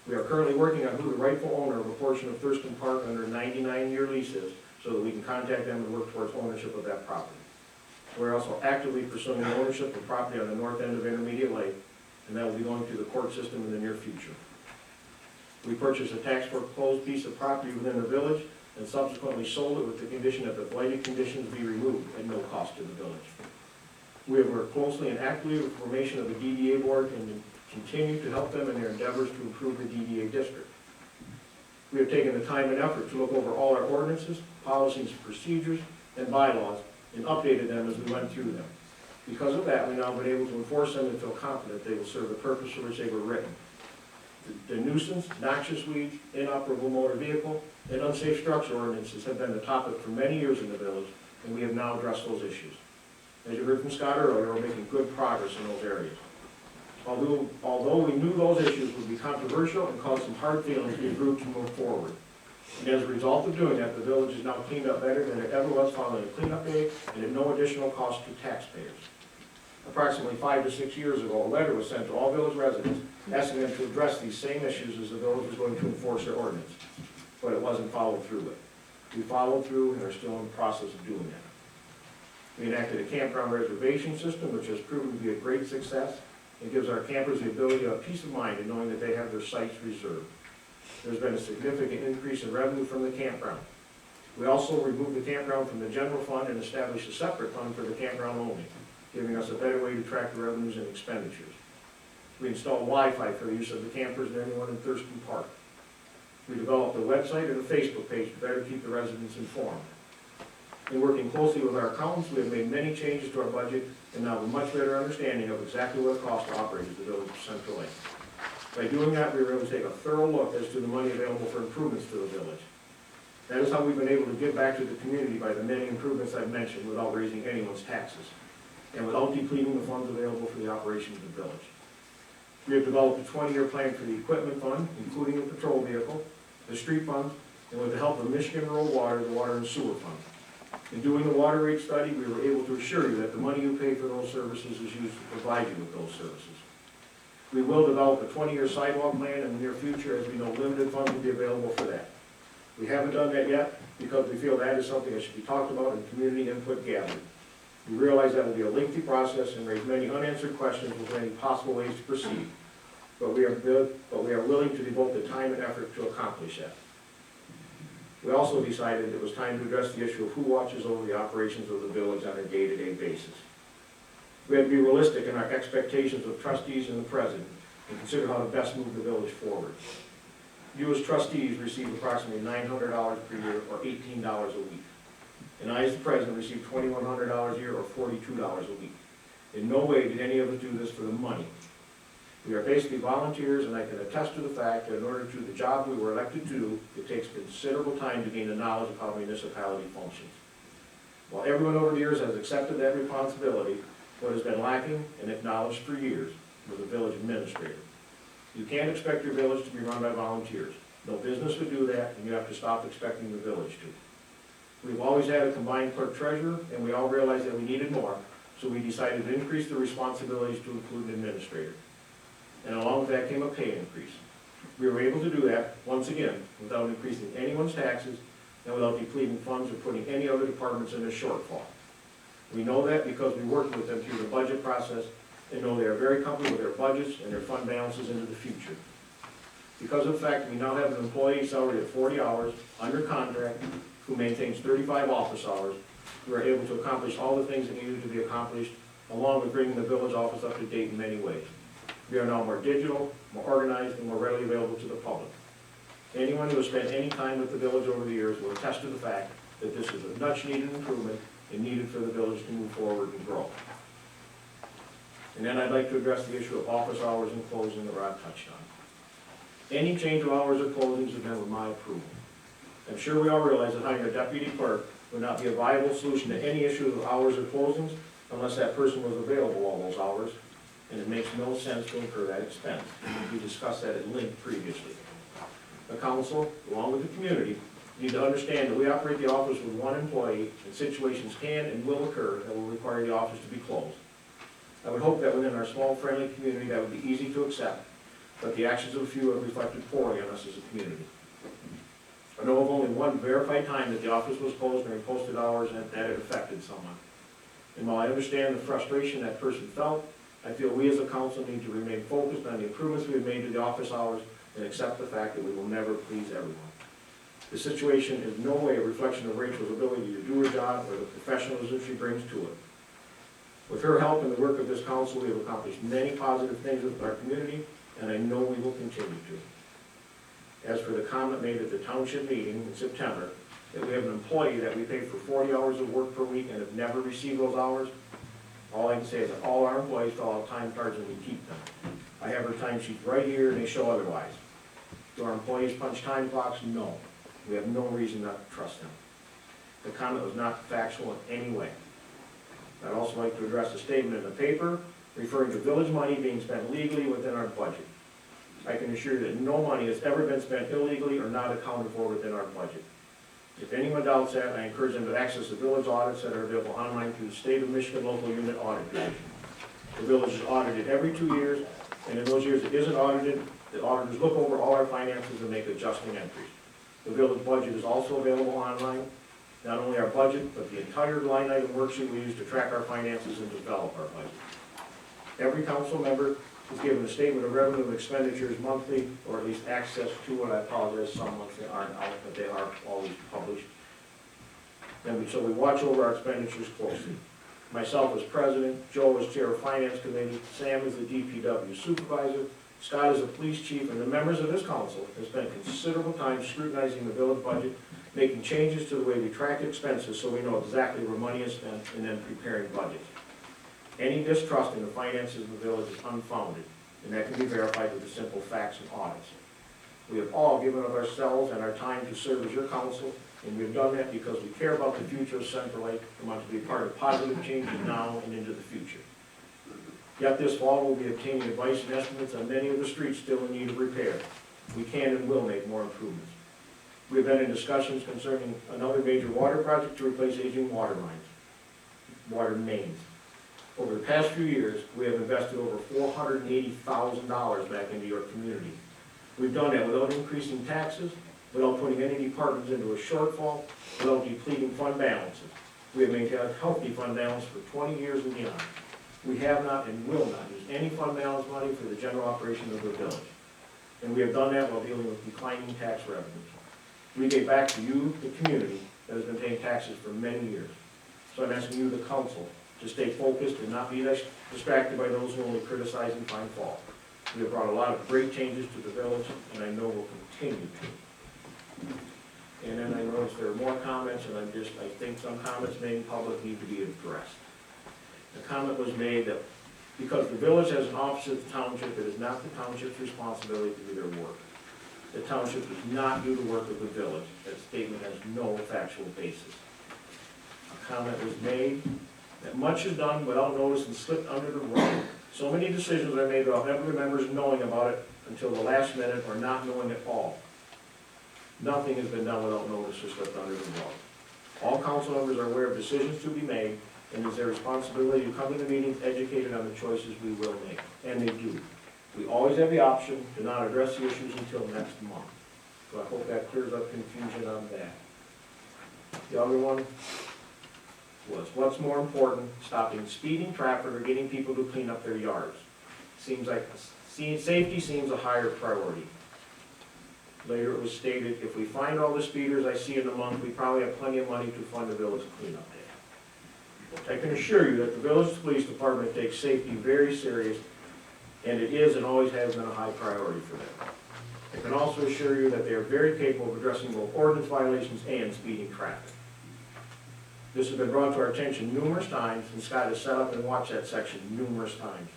We are currently working on who the rightful owner of a portion of Thurston Park under a 99-year lease is, so that we can contact them and work towards ownership of that property. We're also actively pursuing the ownership of property on the north end of Intermediate Lake, and that will be going through the court system in the near future. We purchased a tax foreclosed piece of property within the village and subsequently sold it with the condition that the blighted conditions be removed at no cost to the village. We have worked closely and actively with the formation of the DDA board and continue to help them in their endeavors to improve the DDA district. We have taken the time and effort to look over all our ordinances, policies, procedures, and bylaws, and updated them as we went through them. Because of that, we've now been able to enforce them and feel confident they will serve the purpose for which they were written. The nuisance, noxious weeds, inoperable motor vehicle, and unsafe structure ordinances have been the topic for many years in the village, and we have now addressed those issues. As you heard from Scott earlier, we're making good progress in those areas. Although we knew those issues would be controversial and cause some hard feelings, we grew to move forward. And as a result of doing that, the village is now cleaned up better than it ever was following a cleanup day and at no additional cost to taxpayers. Approximately 5 to 6 years ago, a letter was sent to all village residents asking them to address these same issues as the village was going to enforce their ordinance, but it wasn't followed through with. We followed through and are still in the process of doing that. We enacted a campground reservation system, which has proven to be a great success and gives our campers the ability to have peace of mind in knowing that they have their sites reserved. There's been a significant increase in revenue from the campground. We also removed the campground from the general fund and established a separate fund for the campground only, giving us a better way to track the revenues and expenditures. We installed Wi-Fi for the use of the campers and anyone in Thurston Park. We developed a website and a Facebook page to better keep the residents informed. In working closely with our accountants, we have made many changes to our budget and now have a much better understanding of exactly what it costs to operate as the village of Central Lake. By doing that, we were able to take a thorough look as to the money available for improvements to the village. That is how we've been able to give back to the community by the many improvements I've mentioned without raising anyone's taxes and without depleting the funds available for the operation of the village. We have developed a 20-year plan for the equipment fund, including the patrol vehicle, the street fund, and with the help of Michigan Rural Water, the water and sewer fund. In doing the water rate study, we were able to assure you that the money you pay for those services is used to provide you with those services. We will develop a 20-year sidewalk plan in the near future, as we know limited funds will be available for that. We haven't done that yet because we feel that is something that should be talked about and community input gathered. We realize that will be a lengthy process and raise many unanswered questions with any possible ways to proceed, but we are willing to devote the time and effort to accomplish that. We also decided it was time to address the issue of who watches over the operations of the village on a day-to-day basis. We had to be realistic in our expectations of trustees and the president and consider how to best move the village forward. You as trustees receive approximately $900 per year or $18 a week. And I as the president receive $2,100 a year or $42 a week. In no way did any of us do this for the money. We are basically volunteers, and I can attest to the fact that in order to do the job we were elected to do, it takes considerable time to gain the knowledge of how a municipality functions. While everyone over the years has accepted that responsibility, what has been lacking and acknowledged for years was a village administrator. You can't expect your village to be run by volunteers. No business would do that, and you have to stop expecting the village to. We've always had a combined clerk treasurer, and we all realized that we needed more, so we decided to increase the responsibilities to include an administrator. And along with that came a pay increase. We were able to do that, once again, without increasing anyone's taxes and without depleting funds or putting any other departments in a shortfall. We know that because we worked with them through the budget process and know they are very comfortable with their budgets and their fund balances into the future. Because of the fact that we now have an employee salary of 40 hours, under contract, who maintains 35 office hours, we were able to accomplish all the things that needed to be accomplished, along with bringing the village office up to date in many ways. We are now more digital, more organized, and more readily available to the public. Anyone who has spent any time with the village over the years will attest to the fact that this is a much-needed improvement and needed for the village to move forward and grow. And then I'd like to address the issue of office hours and closing that Rod touched on. Any change of hours or closings has been with my approval. I'm sure we all realize that hiring a deputy clerk would not be a viable solution to any issue of hours or closings unless that person was available all those hours, and it makes no sense to incur that expense. We discussed that at length previously. The council, along with the community, need to understand that we operate the office with one employee, and situations can and will occur that will require the office to be closed. I would hope that within our small, friendly community that would be easy to accept, but the actions of a few have reflected poorly on us as a community. I know of only one verified time that the office was closed during posted hours and that it affected someone. And while I understand the frustration that person felt, I feel we as a council need to remain focused on the improvements we have made to the office hours and accept the fact that we will never please everyone. The situation is no way a reflection of Rachel's ability to do her job or the professionalism she brings to it. With her help and the work of this council, we have accomplished many positive things with our community, and I know we will continue to. As for the comment made at the township meeting in September, that we have an employee that we pay for 40 hours of work per week and have never received those hours, all I can say is that all our employees fill out time cards and we keep them. I have her time sheets right here and they show otherwise. Do our employees punch time clocks? No. We have no reason not to trust them. The comment was not factual in any way. I'd also like to address a statement in the paper referring to village money being spent legally within our budget. I can assure you that no money has ever been spent illegally or not accounted for within our budget. If anyone doubts that, I encourage them to access the village audits that are available online through the State of Michigan Local Unit Audit Division. The village is audited every 2 years, and in those years it isn't audited, the auditors look over all our finances and make adjusting entries. The village budget is also available online. Not only our budget, but the entire line item worksheet we use to track our finances and develop our budget. Every council member is given a statement of revenue and expenditures monthly, or at least access to it. I apologize, some months they aren't out, but they are always published. So we watch over our expenditures closely. Myself as president, Joe as chair of finance committee, Sam as the DPW supervisor, Scott as the police chief, and the members of this council have spent considerable time scrutinizing the village budget, making changes to the way we track expenses so we know exactly where money is spent, and then preparing budgets. Any distrust in the finances of the village is unfounded, and that can be verified with the simple facts and audits. We have all given of ourselves and our time to serve as your council, and we've done that because we care about the future of Central Lake and want to be part of positive changes now and into the future. Yet this fall, we'll be obtaining advice and estimates on many of the streets still in need of repair. We can and will make more improvements. We have been in discussions concerning another major water project to replace aging water mains. Over the past few years, we have invested over $480,000 back into your community. We've done that without increasing taxes, without putting any departments into a shortfall, without depleting fund balances. We have maintained a healthy fund balance for 20 years and beyond. We have not and will not use any fund balance money for the general operation of the village. And we have done that while dealing with declining tax revenues. We gave back to you, the community, that has been paying taxes for many years. So I'm asking you, the council, to stay focused and not be distracted by those who only criticize and find fault. We have brought a lot of great changes to the village, and I know we'll continue to. And then I noticed there are more comments, and I think some comments made in public need to be addressed. The comment was made that because the village has an office at the township, it is not the township's responsibility to do their work. The township does not do the work of the village. That statement has no factual basis. A comment was made that much is done without notice and slipped under the rug. So many decisions are made without ever members knowing about it until the last minute or not knowing at all. Nothing has been done without notice or slipped under the rug. All council members are aware of decisions to be made, and it's their responsibility to come to the meetings educated on the choices we will make, and they do. We always have the option to not address the issues until next month. So I hope that clears up confusion on that. The other one was, what's more important, stopping speeding traffic or getting people to clean up their yards? Seems like safety seems a higher priority. Later it was stated, if we find all the speeders I see in a month, we probably have plenty of money to fund a village cleanup day. I can assure you that the village police department takes safety very serious, and it is and always has been a high priority for them. I can also assure you that they are very capable of addressing both ordinance violations and speeding traffic. This has been brought to our attention numerous times, and Scott has sat up and watched that section numerous times.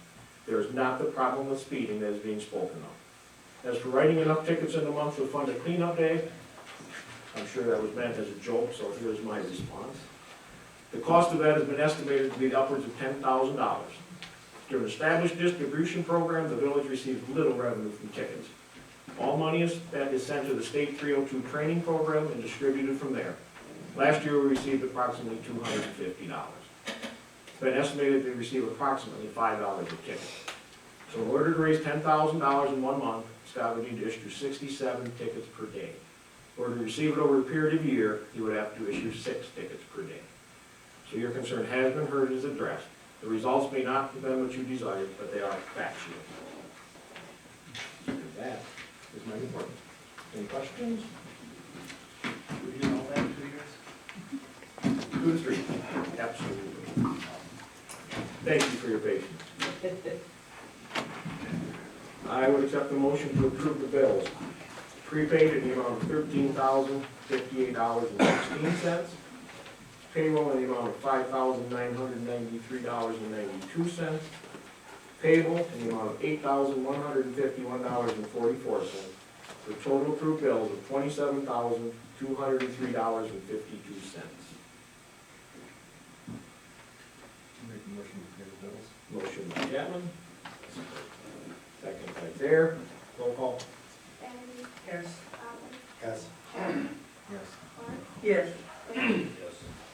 There is not the problem with speeding that is being spoken of. As for writing enough tickets in a month to fund a cleanup day, I'm sure that was meant as a joke, so here's my response. The cost of that has been estimated to be upwards of $10,000. Through an established distribution program, the village receives little revenue from tickets. All money is sent to the state 302 training program and distributed from there. Last year, we received approximately $250. It's been estimated to receive approximately $5 a ticket. So in order to raise $10,000 in 1 month, Scott would need to issue 67 tickets per day. In order to receive it over a period of a year, he would have to issue 6 tickets per day. So your concern has been heard and is addressed. The results may not have been what you desired, but they are factual. And that is my report. Any questions? We did all that in 2 years? 2 to 3. Absolutely. Thank you for your patience. I would accept the motion to approve the bills. Prepaid in the amount of $13,058.16. Payroll in the amount of $5,993.92. Payable in the amount of $8,151.44. For total approved bills of $27,203.52. Make a motion to pay the bills. Motion by Chapman. Second by Thier. Roll call. Batterbee, Yes. Bodley, Yes. Chapman, Yes. Clark, Yes. Lela, Yes.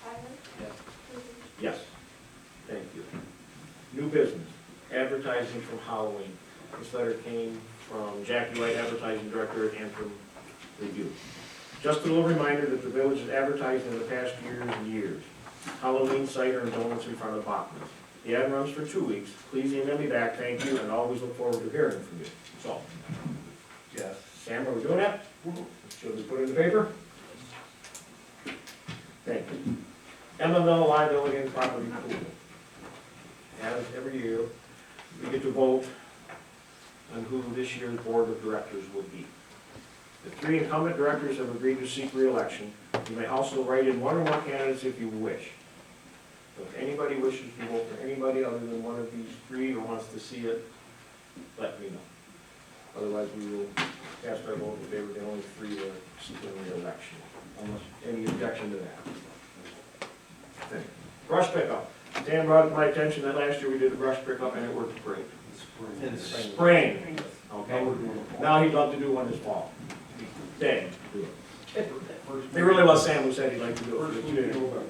Tyler, Yes. Kruse. Yes. Thank you. New business, advertising from Halloween. This letter came from Jackie White, advertising director at Antrim Review. Just a little reminder that the village has advertised in the past years and years. Halloween cider and donuts in front of Bachman's. The ad runs for 2 weeks. Please email me back, thank you, and always look forward to hearing from you. So, Yes. Sam, are we doing that? Should we put it in the paper? Thank you. MML liability and property improvement. As every year, we get to vote on who this year's board of directors will be. The 3 incumbent directors have agreed to seek re-election. You may also write in 1 or more candidates if you wish. So if anybody wishes to vote for anybody other than one of these 3 or wants to see it, let me know. Otherwise, we will cast our vote in favor of the only 3 that are seeking re-election, unless any objection to that. Thank you. Brush pickup. Dan brought it to my attention that last year we did a brush pickup and it worked great. In spring. Spring, okay? Now he'd love to do one this fall. Dan, do it. It really was Sam who said he'd like to do it.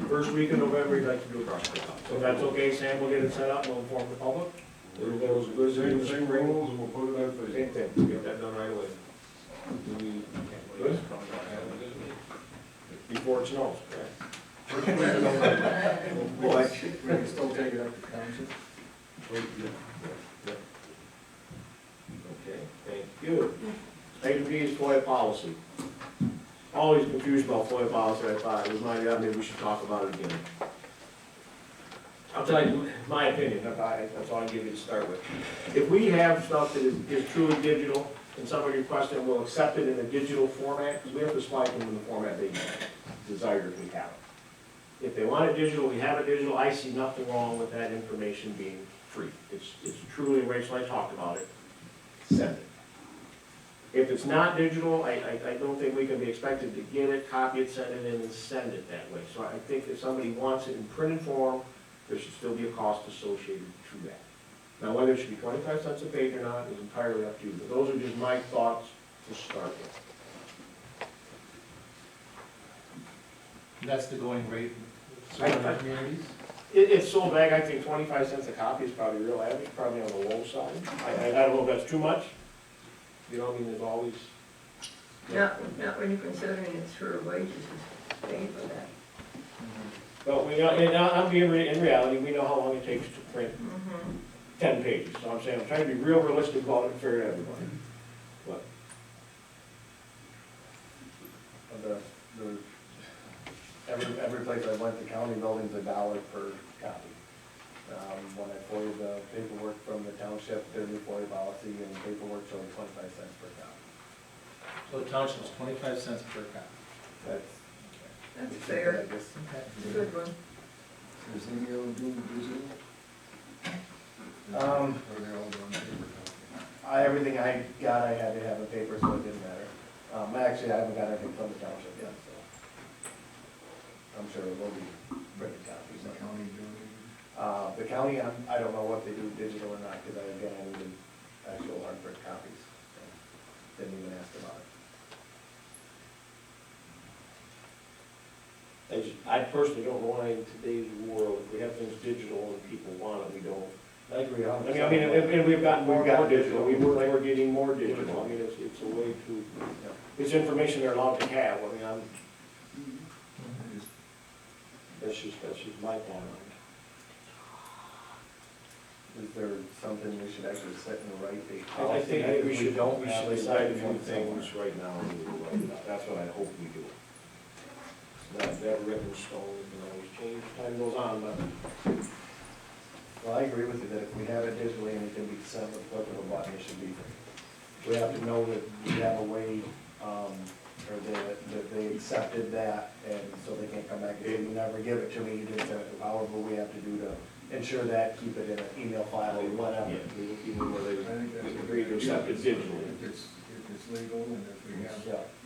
First week in November, he'd like to do a brush pickup. So if that's okay, Sam, we'll get it set up, we'll inform the public. Everybody was good, Same rules, and we'll put it on Facebook. Same thing, we'll get that done right away. Good? Before it snows, correct? First week of November. Boy, we can still take it up to township. Okay, thank you. Item B is FOIA policy. Always confused about FOIA policy, I thought, it was my, maybe we should talk about it again. I'll tell you my opinion, that's all I give you to start with. If we have stuff that is truly digital, and somebody requests it, we'll accept it in a digital format, because we have to slide them in the format they desire if we have it. If they want it digital, we have it digital, I see nothing wrong with that information being free. It's truly, Rachel, I talked about it, send it. If it's not digital, I don't think we can be expected to get it, copy it, send it in, and send it that way. So I think if somebody wants it in printed form, there should still be a cost associated to that. Now, whether it should be 25 cents a page or not is entirely up to you, but those are just my thoughts to start with. That's the going rate I- surrounding communities? It's sold back, I think 25 cents a copy is probably real average, probably on the low side. I don't know if that's too much. You know, I mean, there's always. Not when you're considering it's her wages is paid for that. But we, and I'm being, in reality, we know how long it takes to print Mm-hmm. 10 pages. So I'm saying, I'm trying to be real realistic about it and fair to everybody. But Every place I went, the county building's $1 per copy. When I FOIA'd the paperwork from the township, their new FOIA policy and paperwork showing 25 cents per copy. For the township, it's 25 cents per copy. That's fair, I guess. it's a good one. Is any of them doing digital? Um, Or are they all doing paper copy? Everything I got, I had to have a paper, so it didn't matter. Actually, I haven't got anything from the township yet, so. I'm sure it will be printed copies. Is the county doing it? The county, I don't know what they do digital or not, because I needed actual hard print copies. So didn't even ask about it. I personally don't know why in today's world, if we have things digital and people want it, we don't. I agree. I mean, and we've gotten more digital, we're getting more digital, I mean, it's a way to, it's information they're allowed to have, I mean, that's just my point on Is there something we should actually set in the right date? it. I think we should don't have a decide a few one things right now, and we will write it out. That's what I hope we do. It's not written in stone, it can always change, time goes on, but Well, I agree with you that if we have it digitally and it can be sent with a click of a button, it should be. We have to know that we have a way, or that they accepted that, and so they can't come back and say, you never give it to me, you didn't send it. However, we have to do to ensure that, keep it in an email file or whatever. yeah, even where I think that's they agree to accept it digitally. If it's legal and if we have,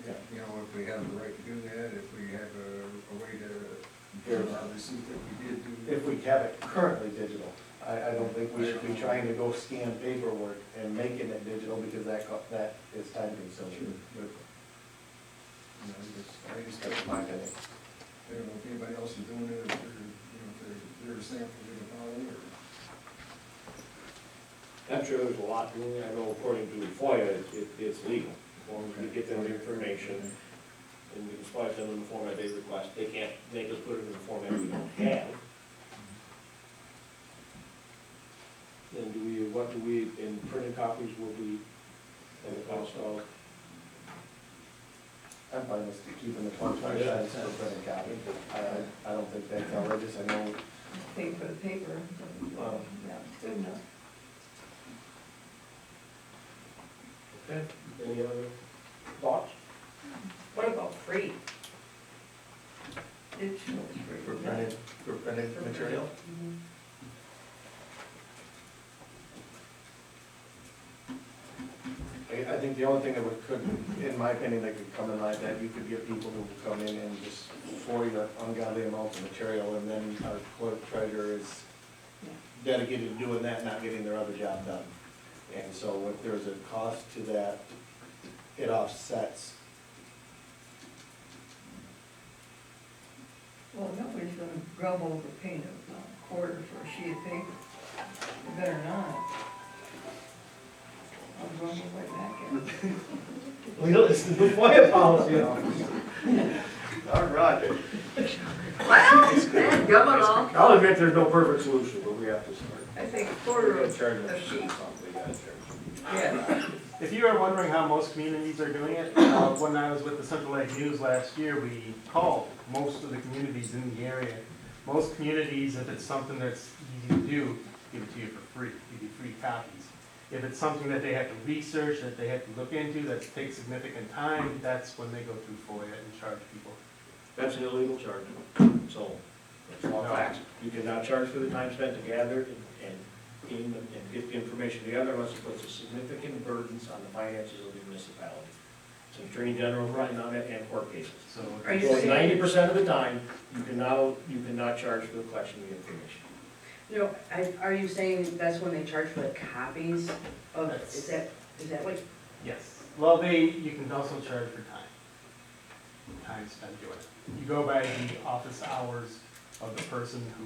Yeah, you know, if we have the right to do that, if we have a way to Verify. receipt that we did do. If we have it currently digital, I don't think we should be trying to go scan paperwork and making it digital, because that is time consuming. But, you know, I just, That's my opinion. I don't know if anybody else is doing it, if they're, you know, if they're samples in the file or. I'm sure there's a lot doing it, I know according to FOIA, it's legal, as long as we get them the information, and we can splice them in the format they request, they can't make us put it in the format we don't have. Then what do we, in printed copies, will be, and the cost of? I'm fine with keeping the 25 cents for printed copy. I don't think that's outrageous. I know, Pay for the paper, yeah, good enough. Okay, any other thoughts? What about free? Digital for free. printed material. I think the only thing that could, in my opinion, that could come in like that, you could get people who come in and just for your ungodly amounts of material, and then our clerk treasurer is dedicated to doing that, not getting their other job done. And so if there's a cost to that, it offsets. Well, nobody's gonna grub over paying a quarter for a sheet of paper. You better not. I'll run you right back at it. We don't listen to the FOIA policy officer. All right. Well, then, come along. I'll admit there's no perfect solution, but we have to start. I think a quarter of Charge them a sheet, something, we gotta charge them. yeah. If you are wondering how most communities are doing it, when I was with the Central Lake News last year, we called most of the communities in the area. Most communities, if it's something that's easy to do, give it to you for free, give you free copies. If it's something that they have to research, that they have to look into, that takes significant time, that's when they go through FOIA and charge people. That's an illegal charge, so, that's all No. facts. You cannot charge for the time spent to gather and get the information together unless it puts a significant burdens on the finances of the municipality. So Attorney General writing on it and court cases. So Are you So saying- 90% of the time, you cannot charge for the collection of the information. No, are you saying that's when they charge for the copies of, That's- is that like, yes, well, you can also charge for time spent doing it. You go by the office hours of the person who,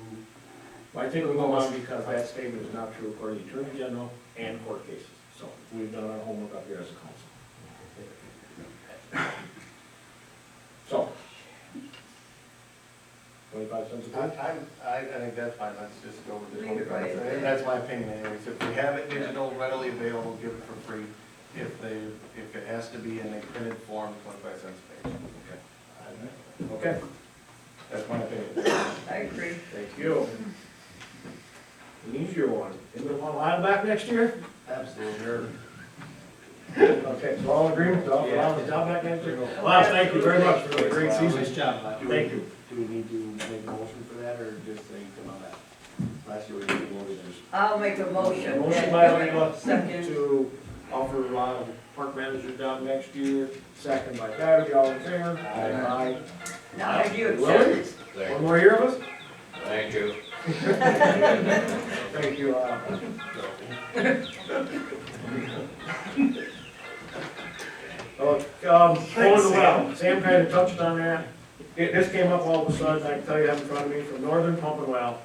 Well, I think we'll go on because that statement is not true according to the Attorney General and court cases. So we've done our homework up here as a council. So, 25 cents a page? I think that's fine, let's just go with the Leave it 25 right cents. there. That's my opinion anyways. If we have it digital, readily available, give it for free. If it has to be in a printed form, 25 cents a page. Okay. That's my opinion. I agree. Thank you. An easier one. Anybody want Lyle back next year? Absolutely. Okay, so all in agreement, all allow the job back in? Well, thank you very much for the great season. Nice job, Bob. Thank you. Do we need to make a motion for that, or just say come on that? Last year we didn't vote it. I'll make a motion. Motion by Lela Second. to offer park manager job next year, second by Batterbee, all in favor? Aye. Now, have you accepted? One more year of us? Thank you. Thank you, Pulling the well, Sam kind of touched on that. This came up all of a sudden, I can tell you, have in front of me, from Northern Pump and Well,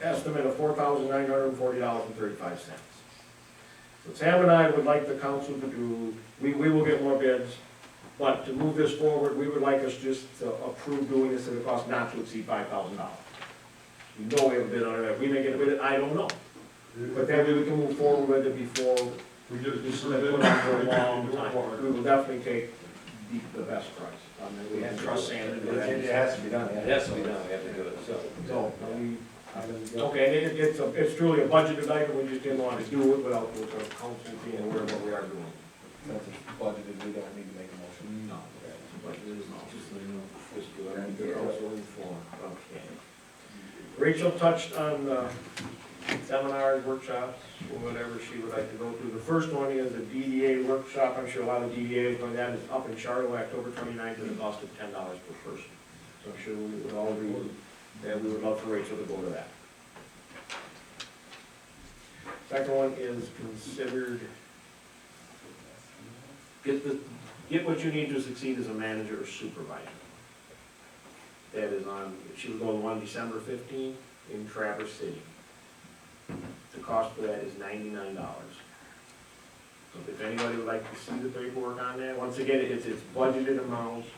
estimate of $4,940.35. So Sam and I would like the council to do, we will get more bids, but to move this forward, we would like us just to approve doing this at a cost not to exceed $5,000. We know we have a bid on it, we may get a bid, I don't know, but then we can move forward with it before We get this this has been put on for a long time. We will definitely take the best price. I mean, we have to trust Sam to do that. It has to be done. It has to be done, we have to do it, so. So, okay, and it's truly a budgeted item, we just didn't want to do it without the council being aware of what we are doing. Since it's budgeted, we don't need to make a motion. No, budget is not, just so you know, just do it, you're also informed, okay. Rachel touched on seminars, workshops, or whatever she would like to go to. The first one is a DDA workshop, I'm sure a lot of DDAs, but that is up in Charlotte, October 29th, at a cost of $10 per person. So I'm sure we would all agree that we would love for Rachel to go to that. Second one is considered, get what you need to succeed as a manager or supervisor. That is on, she was going on December 15th in Traverse City. The cost for that is $99. So if anybody would like to see the paperwork on that, once again, it's budgeted amounts.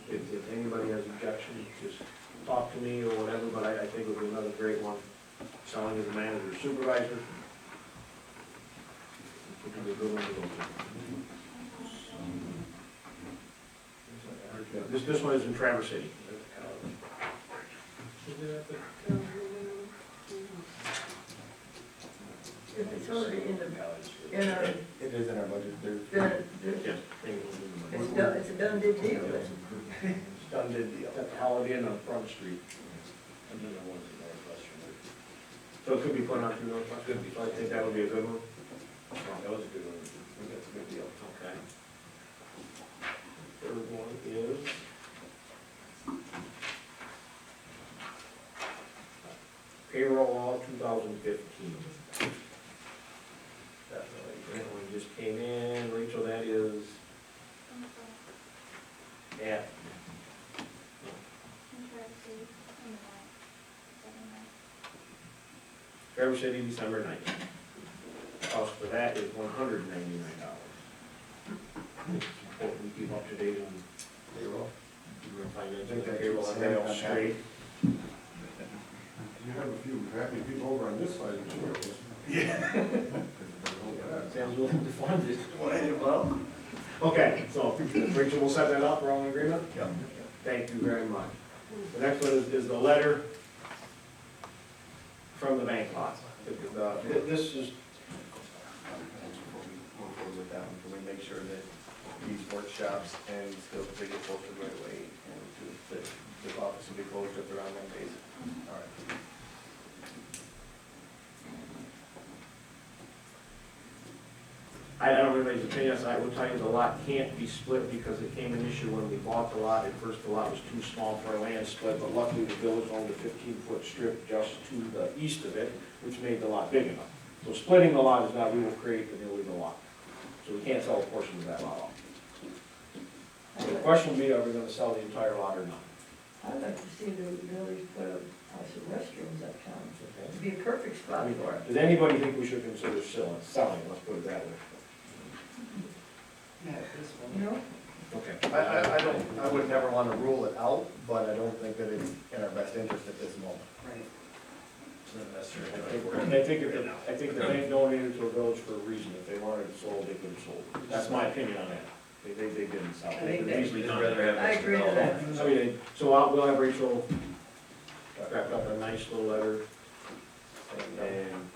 If anybody has objections, just talk to me or whatever, but I think it would be another great one. Selling as a manager or supervisor. It would be a good one to go to. This one is in Traverse City. If it's already in our, It is in our budget, there's. Yes. it's done, it's a done deal. It's done, did deal. At the Holiday Inn on Front Street. And then there was the Northwestern. So it could be put on through Northwestern, so I think that would be a good one. That was a good one. I think that's a good deal, okay. Third one is payroll law 2015. That one just came in, Rachel, that is at Traverse City, December 9th. Cost for that is $199. It's important we keep up to date on payroll. Financial payroll, and that all straight. You have a few happy people over on this side of the world. Sounds willing to fund it. Well. Okay, so Rachel will set that up, we're all in agreement? Yep. Thank you very much. The next one is the letter from the bank lot. This is, Before we move forward with that one, can we make sure that these workshops and skills they get posted right away, and the office will be closed if they're on Mondays? All right. I don't know anybody's opinion, so I will tell you the lot can't be split because it came an issue when we bought the lot. At first, the lot was too small for a land split, but luckily the village owned a 15-foot strip just to the east of it, which made the lot big enough. So splitting the lot is not, we will create an illegal lot. So we can't sell a portion of that lot off. So the question will be, are we gonna sell the entire lot or not? I'd like to see the village put a house of restrooms uptown. It'd be a perfect spot for it. Does anybody think we should consider selling, let's put it that way? You know? Okay. I don't, I would never want to rule it out, but I don't think that it's in our best interest at this moment. I think the bank donated to a village for a reason. If they wanted it sold, they could have sold it. That's my opinion on that. They didn't sell it. They could have easily done it. I agree with that. I mean, so we'll have Rachel wrap up a nice little letter and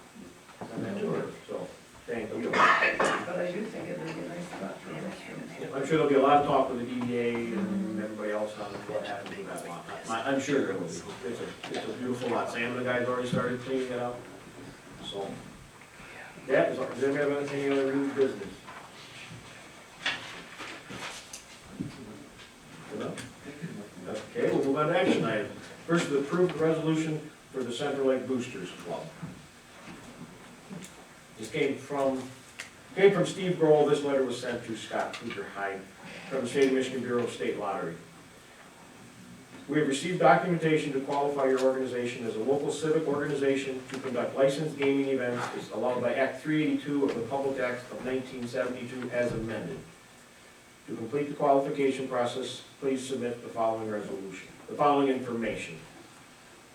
send that to her. So Thank you. But I do think it would be a nice spot for an restroom. I'm sure there'll be a lot of talk with the DDA and everybody else on what happens with that lot. I'm sure there will be. It's a beautiful lot. Sam and the guys already started cleaning it up. So, that is, does anybody have any other new business? No? Okay, we'll move on to action items. First, is approve the resolution for the Central Lake Boosters Club. This came from Steve Grohl. This letter was sent to Scott Cougar Hyde from the State of Michigan Bureau of State Lottery. We have received documentation to qualify your organization as a local civic organization to conduct licensed gaming events as allowed by Act 382 of the Public Act of 1972 as amended. To complete the qualification process, please submit the following resolution, the following information.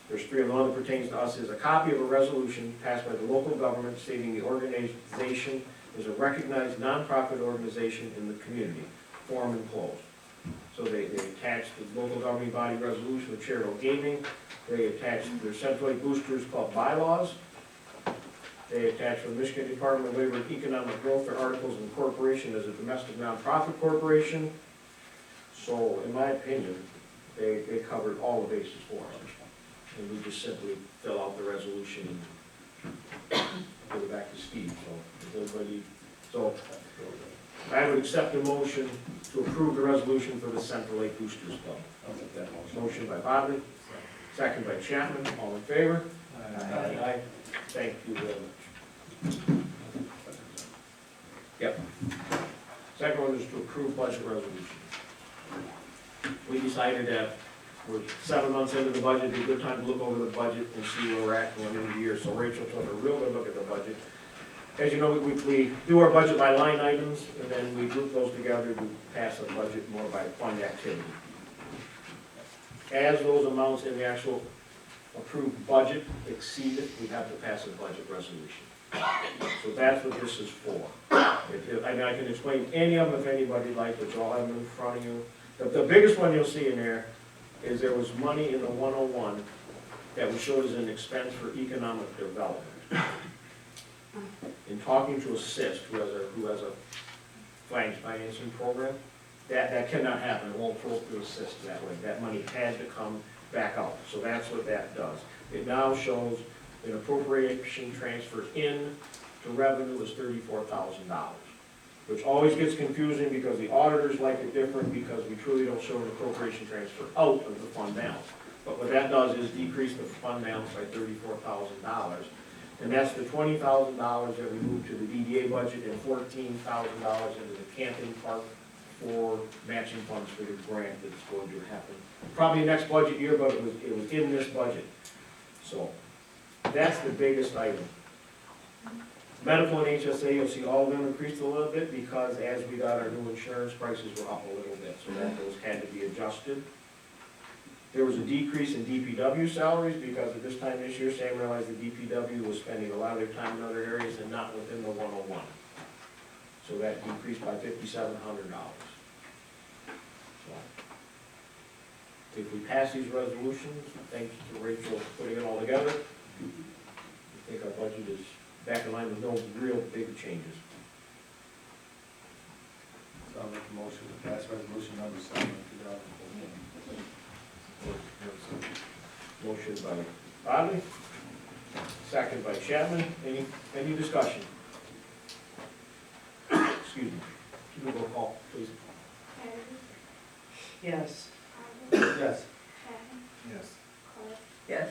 There's three of them. One that pertains to us is a copy of a resolution passed by the local government stating the organization is a recognized nonprofit organization in the community, form enclosed. So they attached the local governing body resolution of charitable gaming. They attached their Central Lake Boosters Club bylaws. They attached the Michigan Department of Labor and Economic Growth their articles of incorporation as a domestic nonprofit corporation. So in my opinion, they covered all the bases for us. And we just simply fill out the resolution and give it back to Steve. So, if everybody, I would accept the motion to approve the resolution for the Central Lake Boosters Club. I'll make that motion. Motion by Bodley, second by Chapman, all in favor? Aye. Thank you very much. Yep. Second one is to approve budget resolution. We decided that we're 7 months into the budget, it'd be a good time to look over the budget and see where we're at going into the year. So Rachel took a real good look at the budget. As you know, we do our budget by line items, and then we group those together to pass the budget more by fund activity. As those amounts in the actual approved budget exceed it, we have to pass a budget resolution. So that's what this is for. I mean, I can explain any of them if anybody'd like, but you all have them in front of you. The biggest one you'll see in there is there was money in the 101 that was showed as an expense for economic development. In talking to Assist, who has a financing program, that cannot happen. It won't flow through Assist that way. That money had to come back out. So that's what that does. It now shows an appropriation transfer in to revenue is $34,000, which always gets confusing because the auditors like it different because we truly don't show an appropriation transfer out of the fund balance. But what that does is decrease the fund balance by $34,000. And that's the $20,000 that we moved to the DDA budget and $14,000 into the camping park for matching funds for the grant that's going to happen. Probably next budget year, but it was in this budget. So that's the biggest item. Medical and HSA, you'll see all of them increased a little bit because as we got our new insurance, prices were up a little bit, so that those had to be adjusted. There was a decrease in DPW salaries because at this time this year, Sam realized the DPW was spending a lot of their time in other areas and not within the 101. So that decreased by $5,700. So, if we pass these resolutions, thanks to Rachel putting it all together, I think our budget is back in line with no real big changes. So I'll make a motion to pass resolution number 7 of 2014. Motion by Bodley, second by Chapman. Any discussion? Excuse me. Can you roll call, please? Yes. Yes. Yes. Yes.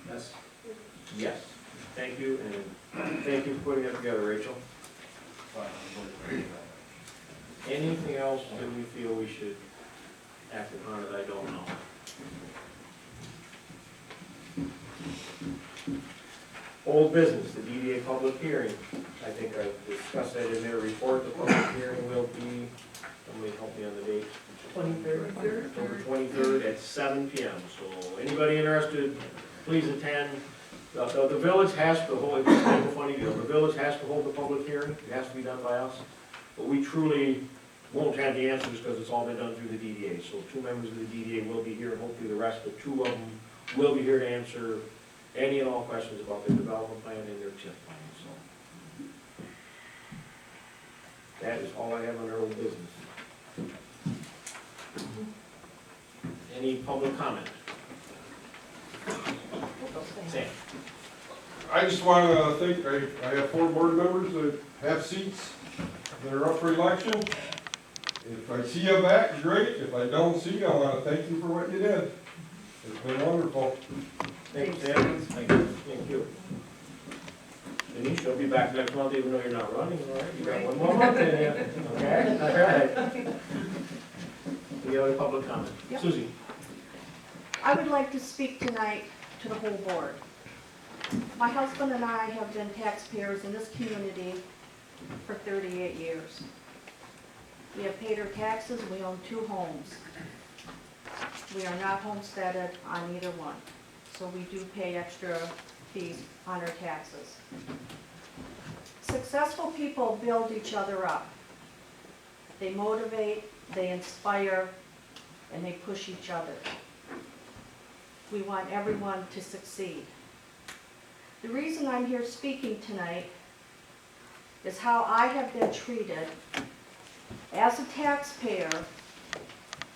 Yes. Yes. Thank you, and thank you for putting that together, Rachel. Anything else that we feel we should act upon that I don't know? Old business, the DDA public hearing. I think I discussed that in their report. The public hearing will be, somebody help me on the date. 23rd. October 23rd at 7 p.m. So anybody interested, please attend. The village has to hold, it's kind of a funny deal, the village has to hold the public hearing. It has to be done by us. But we truly won't have the answers because it's all been done through the DDA. So 2 members of the DDA will be here, hopefully the rest, but 2 of them will be here to answer any and all questions about their development plan and their TIF plan, so. That is all I have under old business. Any public comment? Sam? I just wanna thank, I have 4 board members that have seats that are up for election. If I see you back, great. If I don't see you, I wanna thank you for what you did. It's been wonderful. Thank you, Sam. Thank you. Thank you. Denise, you'll be back next month even though you're not running, all right? You got one more month in you, okay? All right. Any other public comment? Yep. Susie? I would like to speak tonight to the whole board. My husband and I have been taxpayers in this community for 38 years. We have paid our taxes, we own 2 homes. We are not homesteaded on either one, so we do pay extra fees on our taxes. Successful people build each other up. They motivate, they inspire, and they push each other. We want everyone to succeed. The reason I'm here speaking tonight is how I have been treated as a taxpayer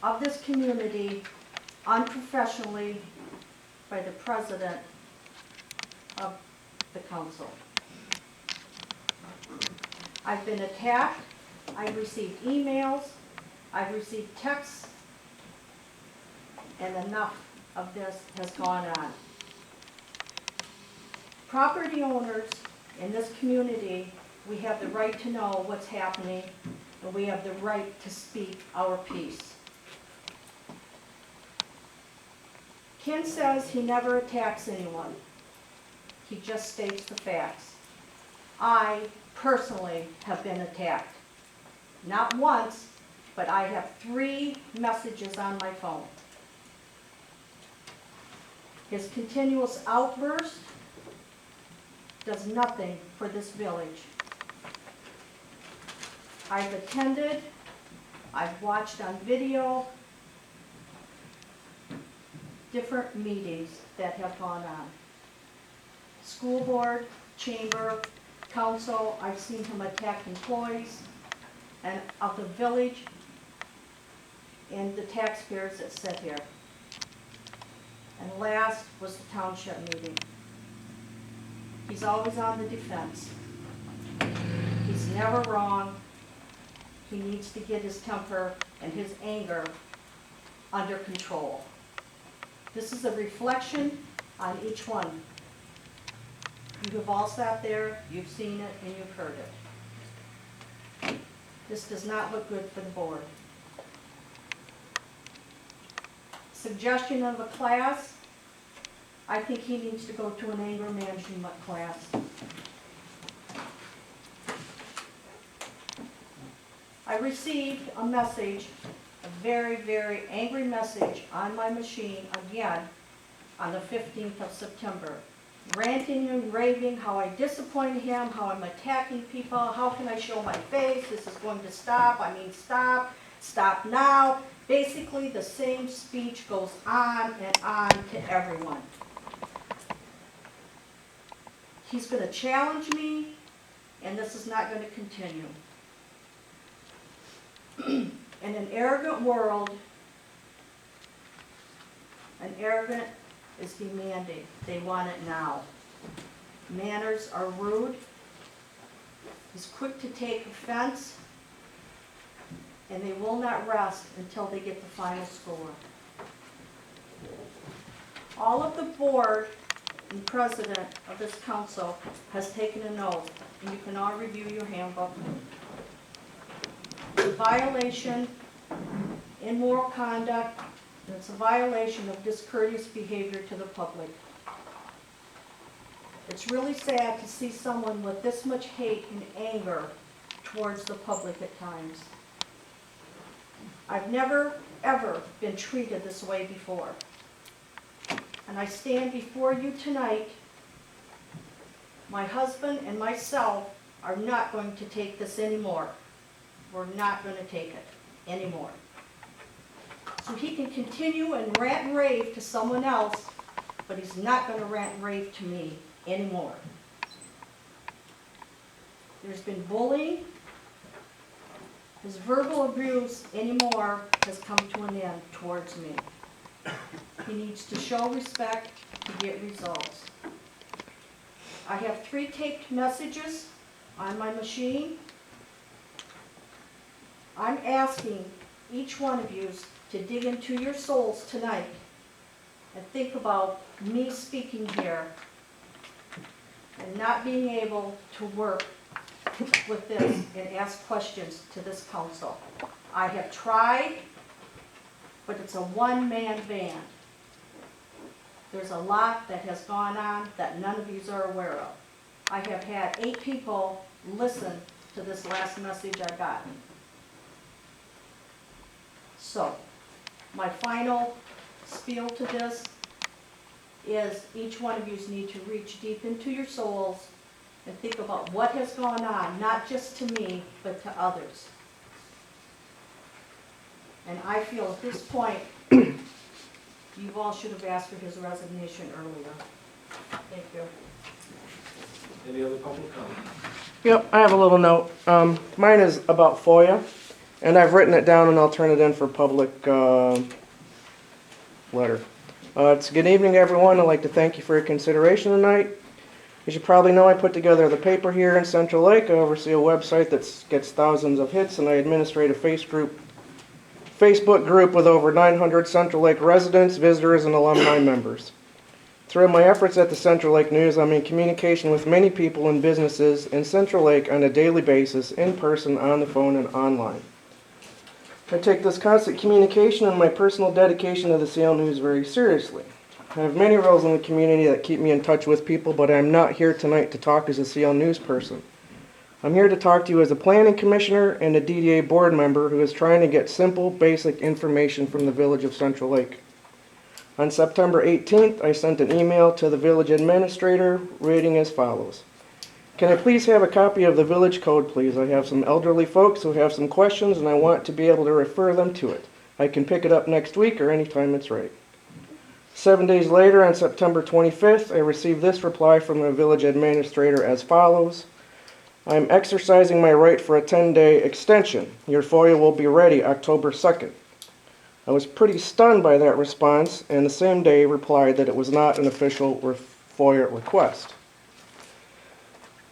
of this community unprofessionally by the president of the council. I've been attacked, I've received emails, I've received texts, and enough of this has gone on. Property owners in this community, we have the right to know what's happening, and we have the right to speak our piece. Ken says he never attacks anyone. He just states the facts. I personally have been attacked. Not once, but I have 3 messages on my phone. His continuous outburst does nothing for this village. I've attended, I've watched on video, different meetings that have gone on. School board, chamber, council, I've seen him attack employees and of the village and the taxpayers that sit here. And last was the township meeting. He's always on the defense. He's never wrong. He needs to get his temper and his anger under control. This is a reflection on each one. You have all sat there, you've seen it, and you've heard it. This does not look good for the board. Suggestion of a class, I think he needs to go to an anger management class. I received a message, a very, very angry message on my machine again on the 15th of September. Ranting and raving how I disappointed him, how I'm attacking people, how can I show my face, this is going to stop, I mean stop, stop now. Basically the same speech goes on and on to everyone. He's going to challenge me, and this is not going to continue. In an arrogant world, an arrogant is demanding. They want it now. Manners are rude. He's quick to take offense, and they will not rest until they get the final score. All of the board and president of this council has taken an oath, and you can all review your handbook. It's a violation, immoral conduct, and it's a violation of discourteous behavior to the public. It's really sad to see someone with this much hate and anger towards the public at times. I've never, ever been treated this way before. And I stand before you tonight. My husband and myself are not going to take this anymore. We're not going to take it anymore. So he can continue and rant and rave to someone else but he's not gonna rant and rave to me anymore. There's been bullying. His verbal abuse anymore has come to an end towards me. He needs to show respect to get results. I have 3 taped messages on my machine. I'm asking each one of you to dig into your souls tonight and think about me speaking here and not being able to work with this and ask questions to this council. I have tried, but it's a one-man band. There's a lot that has gone on that none of you are aware of. I have had 8 people listen to this last message I got. So, my final spiel to this is each one of you need to reach deep into your souls and think about what has gone on, not just to me, but to others. And I feel at this point, you all should have asked for his resignation earlier. Thank you. Any other public comment? Yep, I have a little note. Mine is about FOIA, and I've written it down and I'll turn it in for public letter. It's good evening, everyone. I'd like to thank you for your consideration tonight. As you probably know, I put together the paper here in Central Lake. I oversee a website that gets thousands of hits, and I administrate a Facebook group with over 900 Central Lake residents, visitors, and alumni members. Through my efforts at the Central Lake News, I'm in communication with many people and businesses in Central Lake on a daily basis, in person, on the phone, and online. I take this constant communication and my personal dedication to the CL News very seriously. I have many roles in the community that keep me in touch with people, but I'm not here tonight to talk as a CL News person. I'm here to talk to you as a planning commissioner and a DDA board member who is trying to get simple, basic information from the village of Central Lake. On September 18th, I sent an email to the village administrator reading as follows. Can I please have a copy of the village code, please? I have some elderly folks who have some questions and I want to be able to refer them to it. I can pick it up next week or anytime it's right. 7 days later, on September 25th, I received this reply from the village administrator as follows. I'm exercising my right for a 10-day extension. Your FOIA will be ready October 2nd. I was pretty stunned by that response, and the same day replied that it was not an official FOIA request.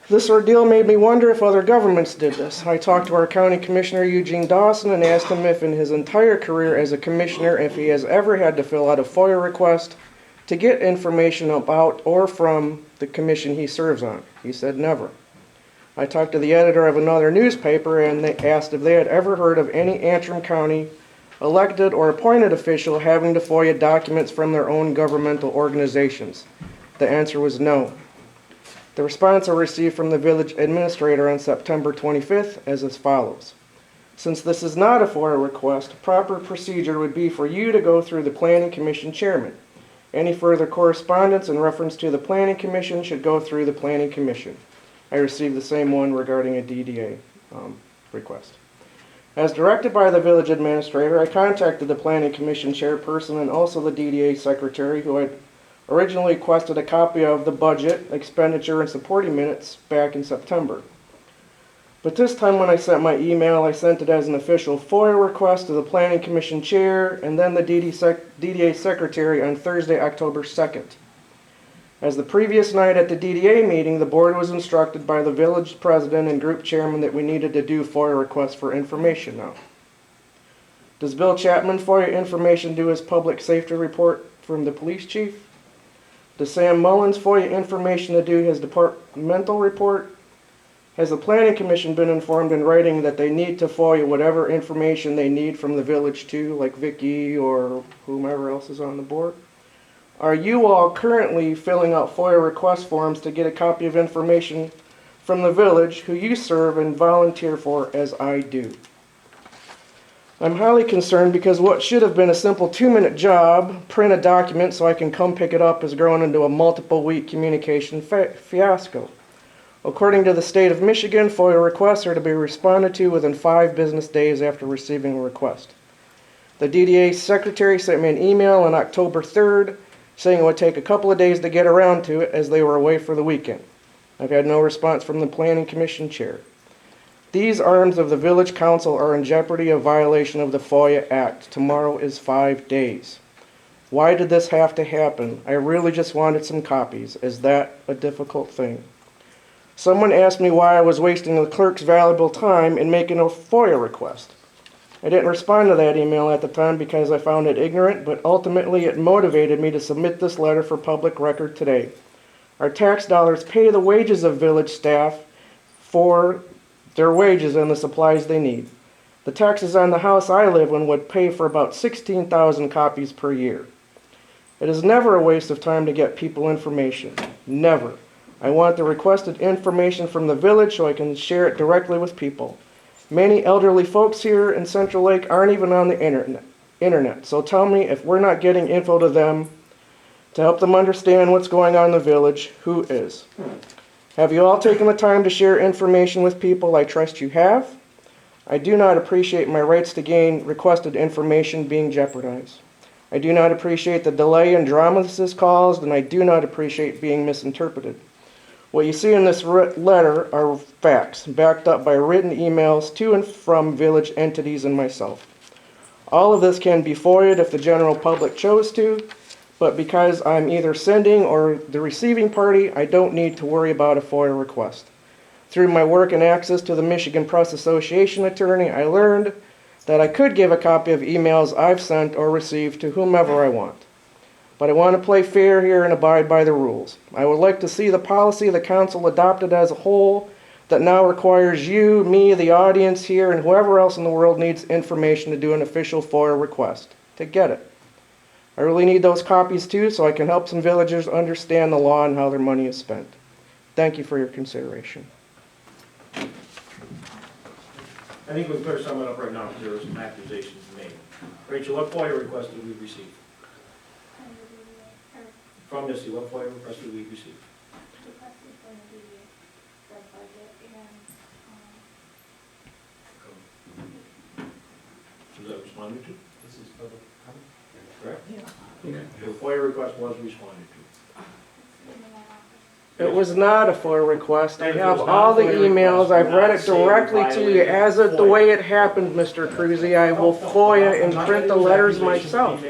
This ordeal made me wonder if other governments did this. I talked to our county commissioner, Eugene Dawson, and asked him if in his entire career as a commissioner, if he has ever had to fill out a FOIA request to get information about or from the commission he serves on. He said never. I talked to the editor of another newspaper, and they asked if they had ever heard of any Antrim County elected or appointed official having to FOIA documents from their own governmental organizations. The answer was no. The response I received from the village administrator on September 25th is as follows. Since this is not a FOIA request, proper procedure would be for you to go through the Planning Commission chairman. Any further correspondence in reference to the Planning Commission should go through the Planning Commission. I received the same one regarding a DDA request. As directed by the village administrator, I contacted the Planning Commission chairperson and also the DDA secretary, who had originally requested a copy of the budget, expenditure, and supporting minutes back in September. But this time when I sent my email, I sent it as an official FOIA request to the Planning Commission chair and then the DDA secretary on Thursday, October 2nd. As the previous night at the DDA meeting, the board was instructed by the village president and group chairman that we needed to do FOIA requests for information now. Does Bill Chapman FOIA information do his public safety report from the police chief? Does Sam Mullins FOIA information to do his departmental report? Has the Planning Commission been informed in writing that they need to FOIA whatever information they need from the village too, like Vicky or whomever else is on the board? Are you all currently filling out FOIA request forms to get a copy of information from the village who you serve and volunteer for as I do? I'm highly concerned because what should have been a simple 2-minute job, print a document so I can come pick it up, has grown into a multiple-week communication fiasco. According to the state of Michigan, FOIA requests are to be responded to within 5 business days after receiving a request. The DDA secretary sent me an email on October 3rd saying it would take a couple of days to get around to it as they were away for the weekend. I've had no response from the Planning Commission chair. These arms of the Village Council are in jeopardy of violation of the FOIA Act. Tomorrow is 5 days. Why did this have to happen? I really just wanted some copies. Is that a difficult thing? Someone asked me why I was wasting the clerk's valuable time in making a FOIA request. I didn't respond to that email at the time because I found it ignorant, but ultimately it motivated me to submit this letter for public record today. Our tax dollars pay the wages of village staff for their wages and the supplies they need. The taxes on the house I live in would pay for about 16,000 copies per year. It is never a waste of time to get people information. Never. I want the requested information from the village so I can share it directly with people. Many elderly folks here in Central Lake aren't even on the internet. So tell me, if we're not getting info to them to help them understand what's going on in the village, who is? Have you all taken the time to share information with people? I trust you have. I do not appreciate my rights to gain requested information being jeopardized. I do not appreciate the delay and drama this has caused, and I do not appreciate being misinterpreted. What you see in this letter are facts, backed up by written emails to and from village entities and myself. All of this can be FOIA'd if the general public chose to, but because I'm either sending or the receiving party, I don't need to worry about a FOIA request. Through my work and access to the Michigan Press Association attorney, I learned that I could give a copy of emails I've sent or received to whomever I want. But I want to play fair here and abide by the rules. I would like to see the policy the council adopted as a whole that now requires you, me, the audience here, and whoever else in the world needs information to do an official FOIA request, to get it. I really need those copies too so I can help some villagers understand the law and how their money is spent. Thank you for your consideration. I think we better sum it up right now, because there were some accusations made. Rachel, what FOIA request did we receive? From Missy, what FOIA request did we receive? Was that responded to? This is public comment. Correct? Yeah. Okay. The FOIA request was responded to. It was not a FOIA request. I have all the emails. I've read it directly to you as of the way it happened, Mr. Kruse. I will FOIA and print the letters myself.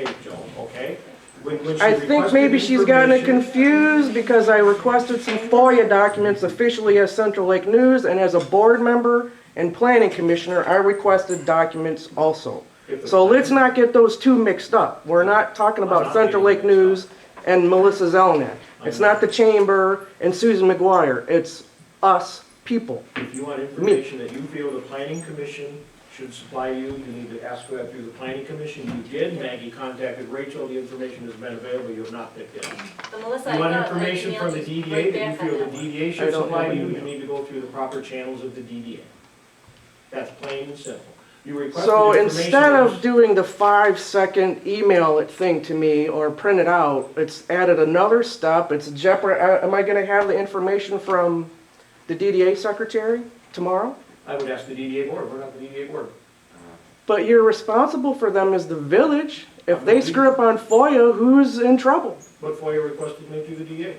I think maybe she's gotten it confused because I requested some FOIA documents officially as Central Lake News, and as a board member and planning commissioner, I requested documents also. So let's not get those two mixed up. We're not talking about Central Lake News and Melissa Zelenak. It's not the chamber and Susan McGuire. It's us people. If you want information that you feel the planning commission should supply you, you need to ask for that through the planning commission. You did. Maggie contacted Rachel. The information has been available. You have not picked it up. So Melissa, You I want got an information email from the just DDA right that you back on feel the that one. DDA I should don't supply have an you, you email. need to go through the proper channels of the DDA. That's plain and simple. You requested So information instead that of was- doing the 5-second email it thing to me or print it out, it's added another step. It's am I going to have the information from the DDA secretary tomorrow? I would ask the DDA board. We're not the DDA board. But you're responsible for them as the village. If they screw up on FOIA, who's in trouble? What FOIA request did you make through the DDA?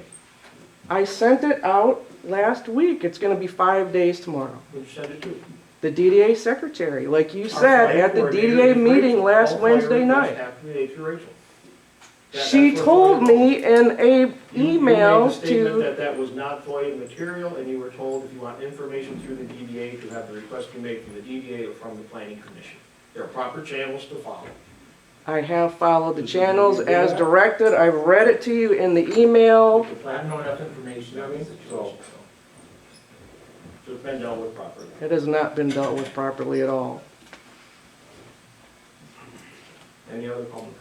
I sent it out last week. It's going to be 5 days tomorrow. Who did you send it to? The DDA secretary, like you Our said FOIA at the coordinator DDA is meeting Rachel. last All FOIA Wednesday requests night. have to be made through Rachel. She That's what told FOIA me in a You email made the statement to, that that was not FOIA material, and you were told if you want information through the DDA, to have the request be made from the DDA or from the planning commission. There are proper channels to follow. I have followed the channels as directed. I've read it to you in the email. I don't know enough information, I mean, so it's been dealt with properly. It has not been dealt with properly at all. Any other public comment?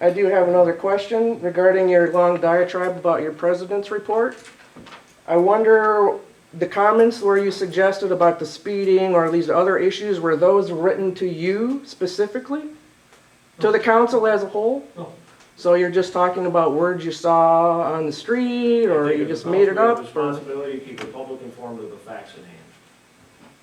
I do have another question regarding your long diatribe about your president's report. I wonder, the comments where you suggested about the speeding or these other issues, were those written to you specifically? To the council as a whole? No. So you're just talking about words you saw on the street, or you just made it up? Or? Responsibility to keep the public informed of the facts at hand.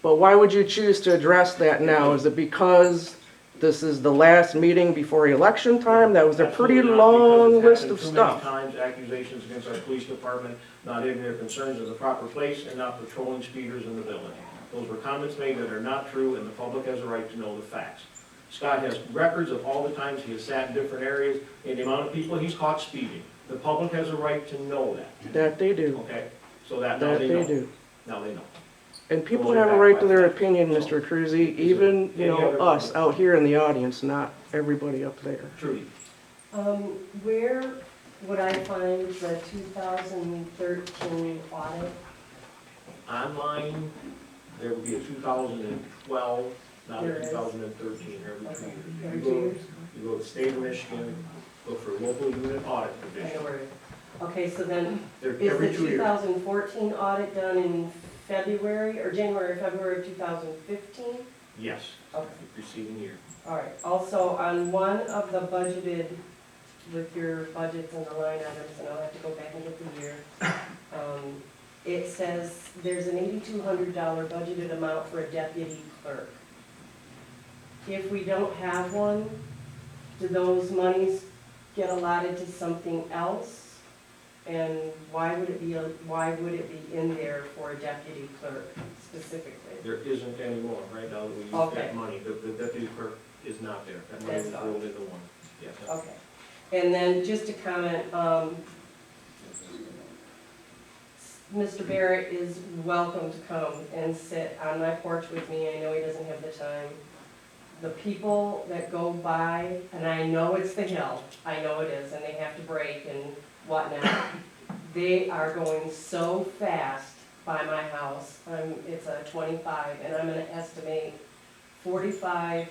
But why would you choose to address that now? Is it because this is the last meeting before election time. That was a pretty Absolutely not, long because list it's of happened too many stuff. times, accusations against our police department, not having their concerns in the proper place and not patrolling speeders in the village. Those were comments made that are not true, and the public has a right to know the facts. Scott has records of all the times he has sat in different areas and the amount of people he's caught speeding. The public has a right to know that, That they do. okay? So that now That they they know. do. Now they know. And people Those are have a backed right by to their facts. opinion, Mr. Kruse, even, you Any know, other us comments? out here in the audience, not everybody up there. Trudy. Where would I find the 2013 audit? Online, there will be a 2012, not There a is. 2013, every 2 Okay, years. every You 2 go- years? You go to the state of Michigan, look for local unit audit I know division. where it is. Okay, so then, They're is every the 2 years. 2014 audit done in February, or January, February of 2015? Yes, Okay. preceding year. All right, also, on one of the budgeted, with your budgets and the line items, and I'll have to go back and get the year, it says there's an $8,200 budgeted amount for a deputy clerk. If we don't have one, do those monies get allotted to something else? And why would it be in there for a deputy clerk specifically? There isn't any more, right now that we use Okay. that money. The deputy clerk is not there. That money That's was not. rolled into one. Yes. Okay. And then just to comment, Mr. Barrett is welcome to come and sit on my porch with me. I know he doesn't have the time. The people that go by, and I know it's the hill, I know it is, and they have to brake and whatnot. They are going so fast by my house. It's a 25, and I'm gonna estimate 45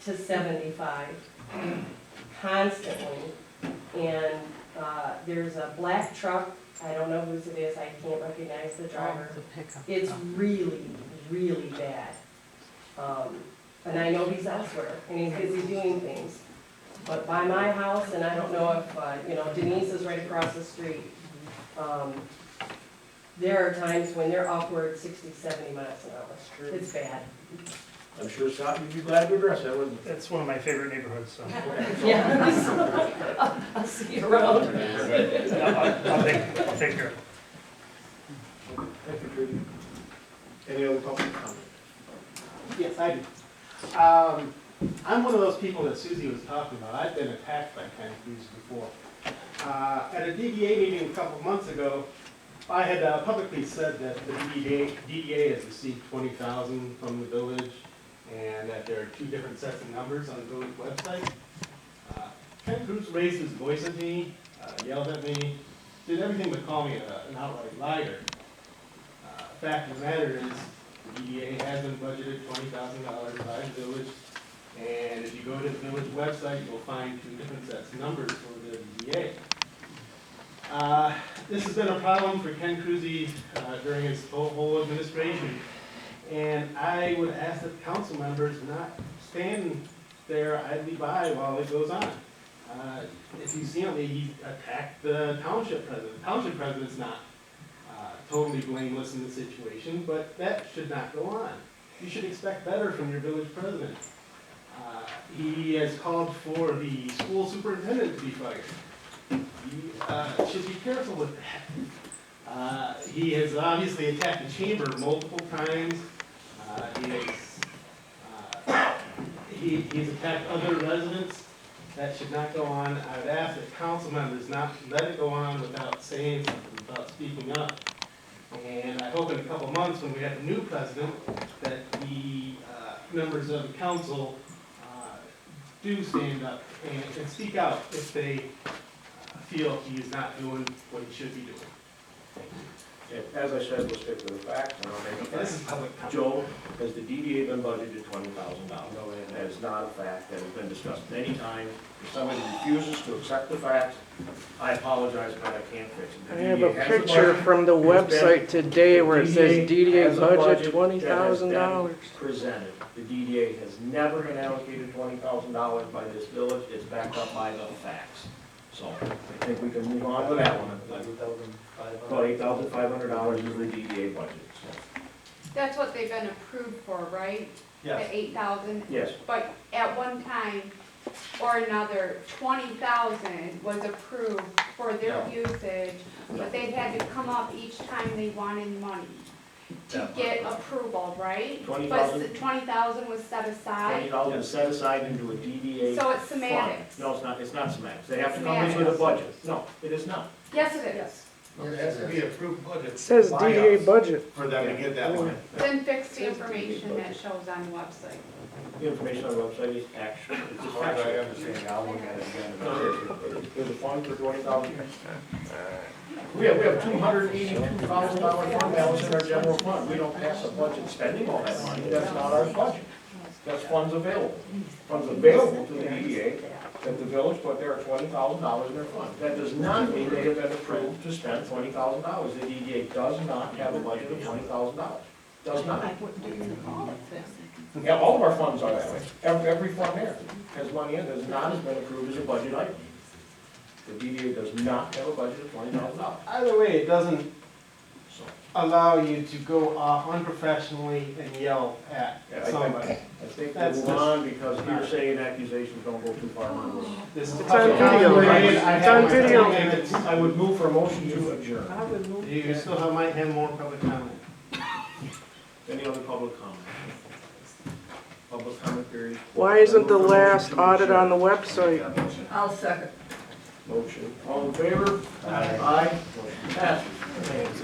to 75 constantly. And there's a black truck, I don't know whose it is, I can't recognize the driver. It's really, really bad. And I know he's elsewhere, and he's busy doing things. But by my house, and I don't know if, Denise is right across the street. There are times when they're upward 60, 70 miles an hour. It's bad. I'm sure Scott would be glad to address that, wouldn't It's one of my favorite neighborhoods, so. Yeah. I'll see you around. I'll take care of it. he? Thank you, Trudy. Any other public comment? Yes, I do. I'm one of those people that Susie was talking about. I've been attacked by Ken Kruse before. At a DDA meeting a couple of months ago, I had publicly said that the DDA has received $20,000 from the village, and that there are 2 different sets of numbers on the village website. Ken Kruse raised his voice at me, yelled at me, did everything but call me an outright liar. Fact of the matter is, the DDA has been budgeted $20,000 by the village, and if you go to the village website, you'll find 2 different sets of numbers for the DDA. This has been a problem for Ken Kruse during his whole administration, and I would ask that council members not stand there idly by while it goes on. If you see him, he attacked the township president. The township president's not totally blameless in the situation, but that should not go on. You should expect better from your village president. He has called for the school superintendent to be fired. You should be careful with that. He has obviously attacked the chamber multiple times. He's attacked other residents. That should not go on. I would ask that council members not let it go on without saying something, without speaking up. And I hope in a couple of months, when we have a new president, that the members of the council do stand up and speak out if they feel he is not doing what he should be doing. As I said, we'll stick with the facts, and I'll make a This is fact. public comment. Joe, has the DDA been budgeted $20,000? No, that is not a fact that has been discussed many times. If somebody refuses to accept the facts, I apologize, but I can't fix it. I The have DDA a has picture budget. from the It's been- website today where it says DDA has a budget that has been $20,000. Presented. The DDA has never been allocated $20,000 by this village. It's backed up by the facts. So I think we can move on to that one. About $8,500 is the DDA budget. So, That's what they've been approved for, right? yes, At 8,000? yes. But at one time or another, 20,000 was approved for their usage, but they had to come up each time they wanted money to get approval, right? 20,000? But 20,000 was set aside, 20,000 is set aside into a DDA so it's fund. semantics. No, it's not semantics. They have to come in with a budget. No, it is not. Yes, it is. It has to be approved budget. It says By DDA us. budget. For them to get that money. Then fix the information that shows on the website. The information on the website is actual. It's As just far as I factual. understand, I'll look at it again. There's a fund for 20,000. We have $282,000 fund balance in our general fund. We don't pass a budget spending all that money. That's not our budget. That's funds available. Funds available to the DDA that the village put there are $20,000 in their fund. That does not mean they have been approved to spend $20,000. The DDA does not have a budget of $20,000. Does not. Yeah, all of our funds are that way. Every fund there has money in, does not have been approved as a budget item. The DDA does not have a budget of $20,000. Either way, it doesn't So, allow you to go off unprofessionally and yell at yeah, I somebody. think That's we'll move on because hearsay and accusations don't go too far. This is It's on video. It's on video. I would move for a motion to adjourn. You still might have more public comment. Any other public comment? Public comment period? Why isn't the last audit on the website? I'll second. Motion. All in favor? Aye. Motion passes.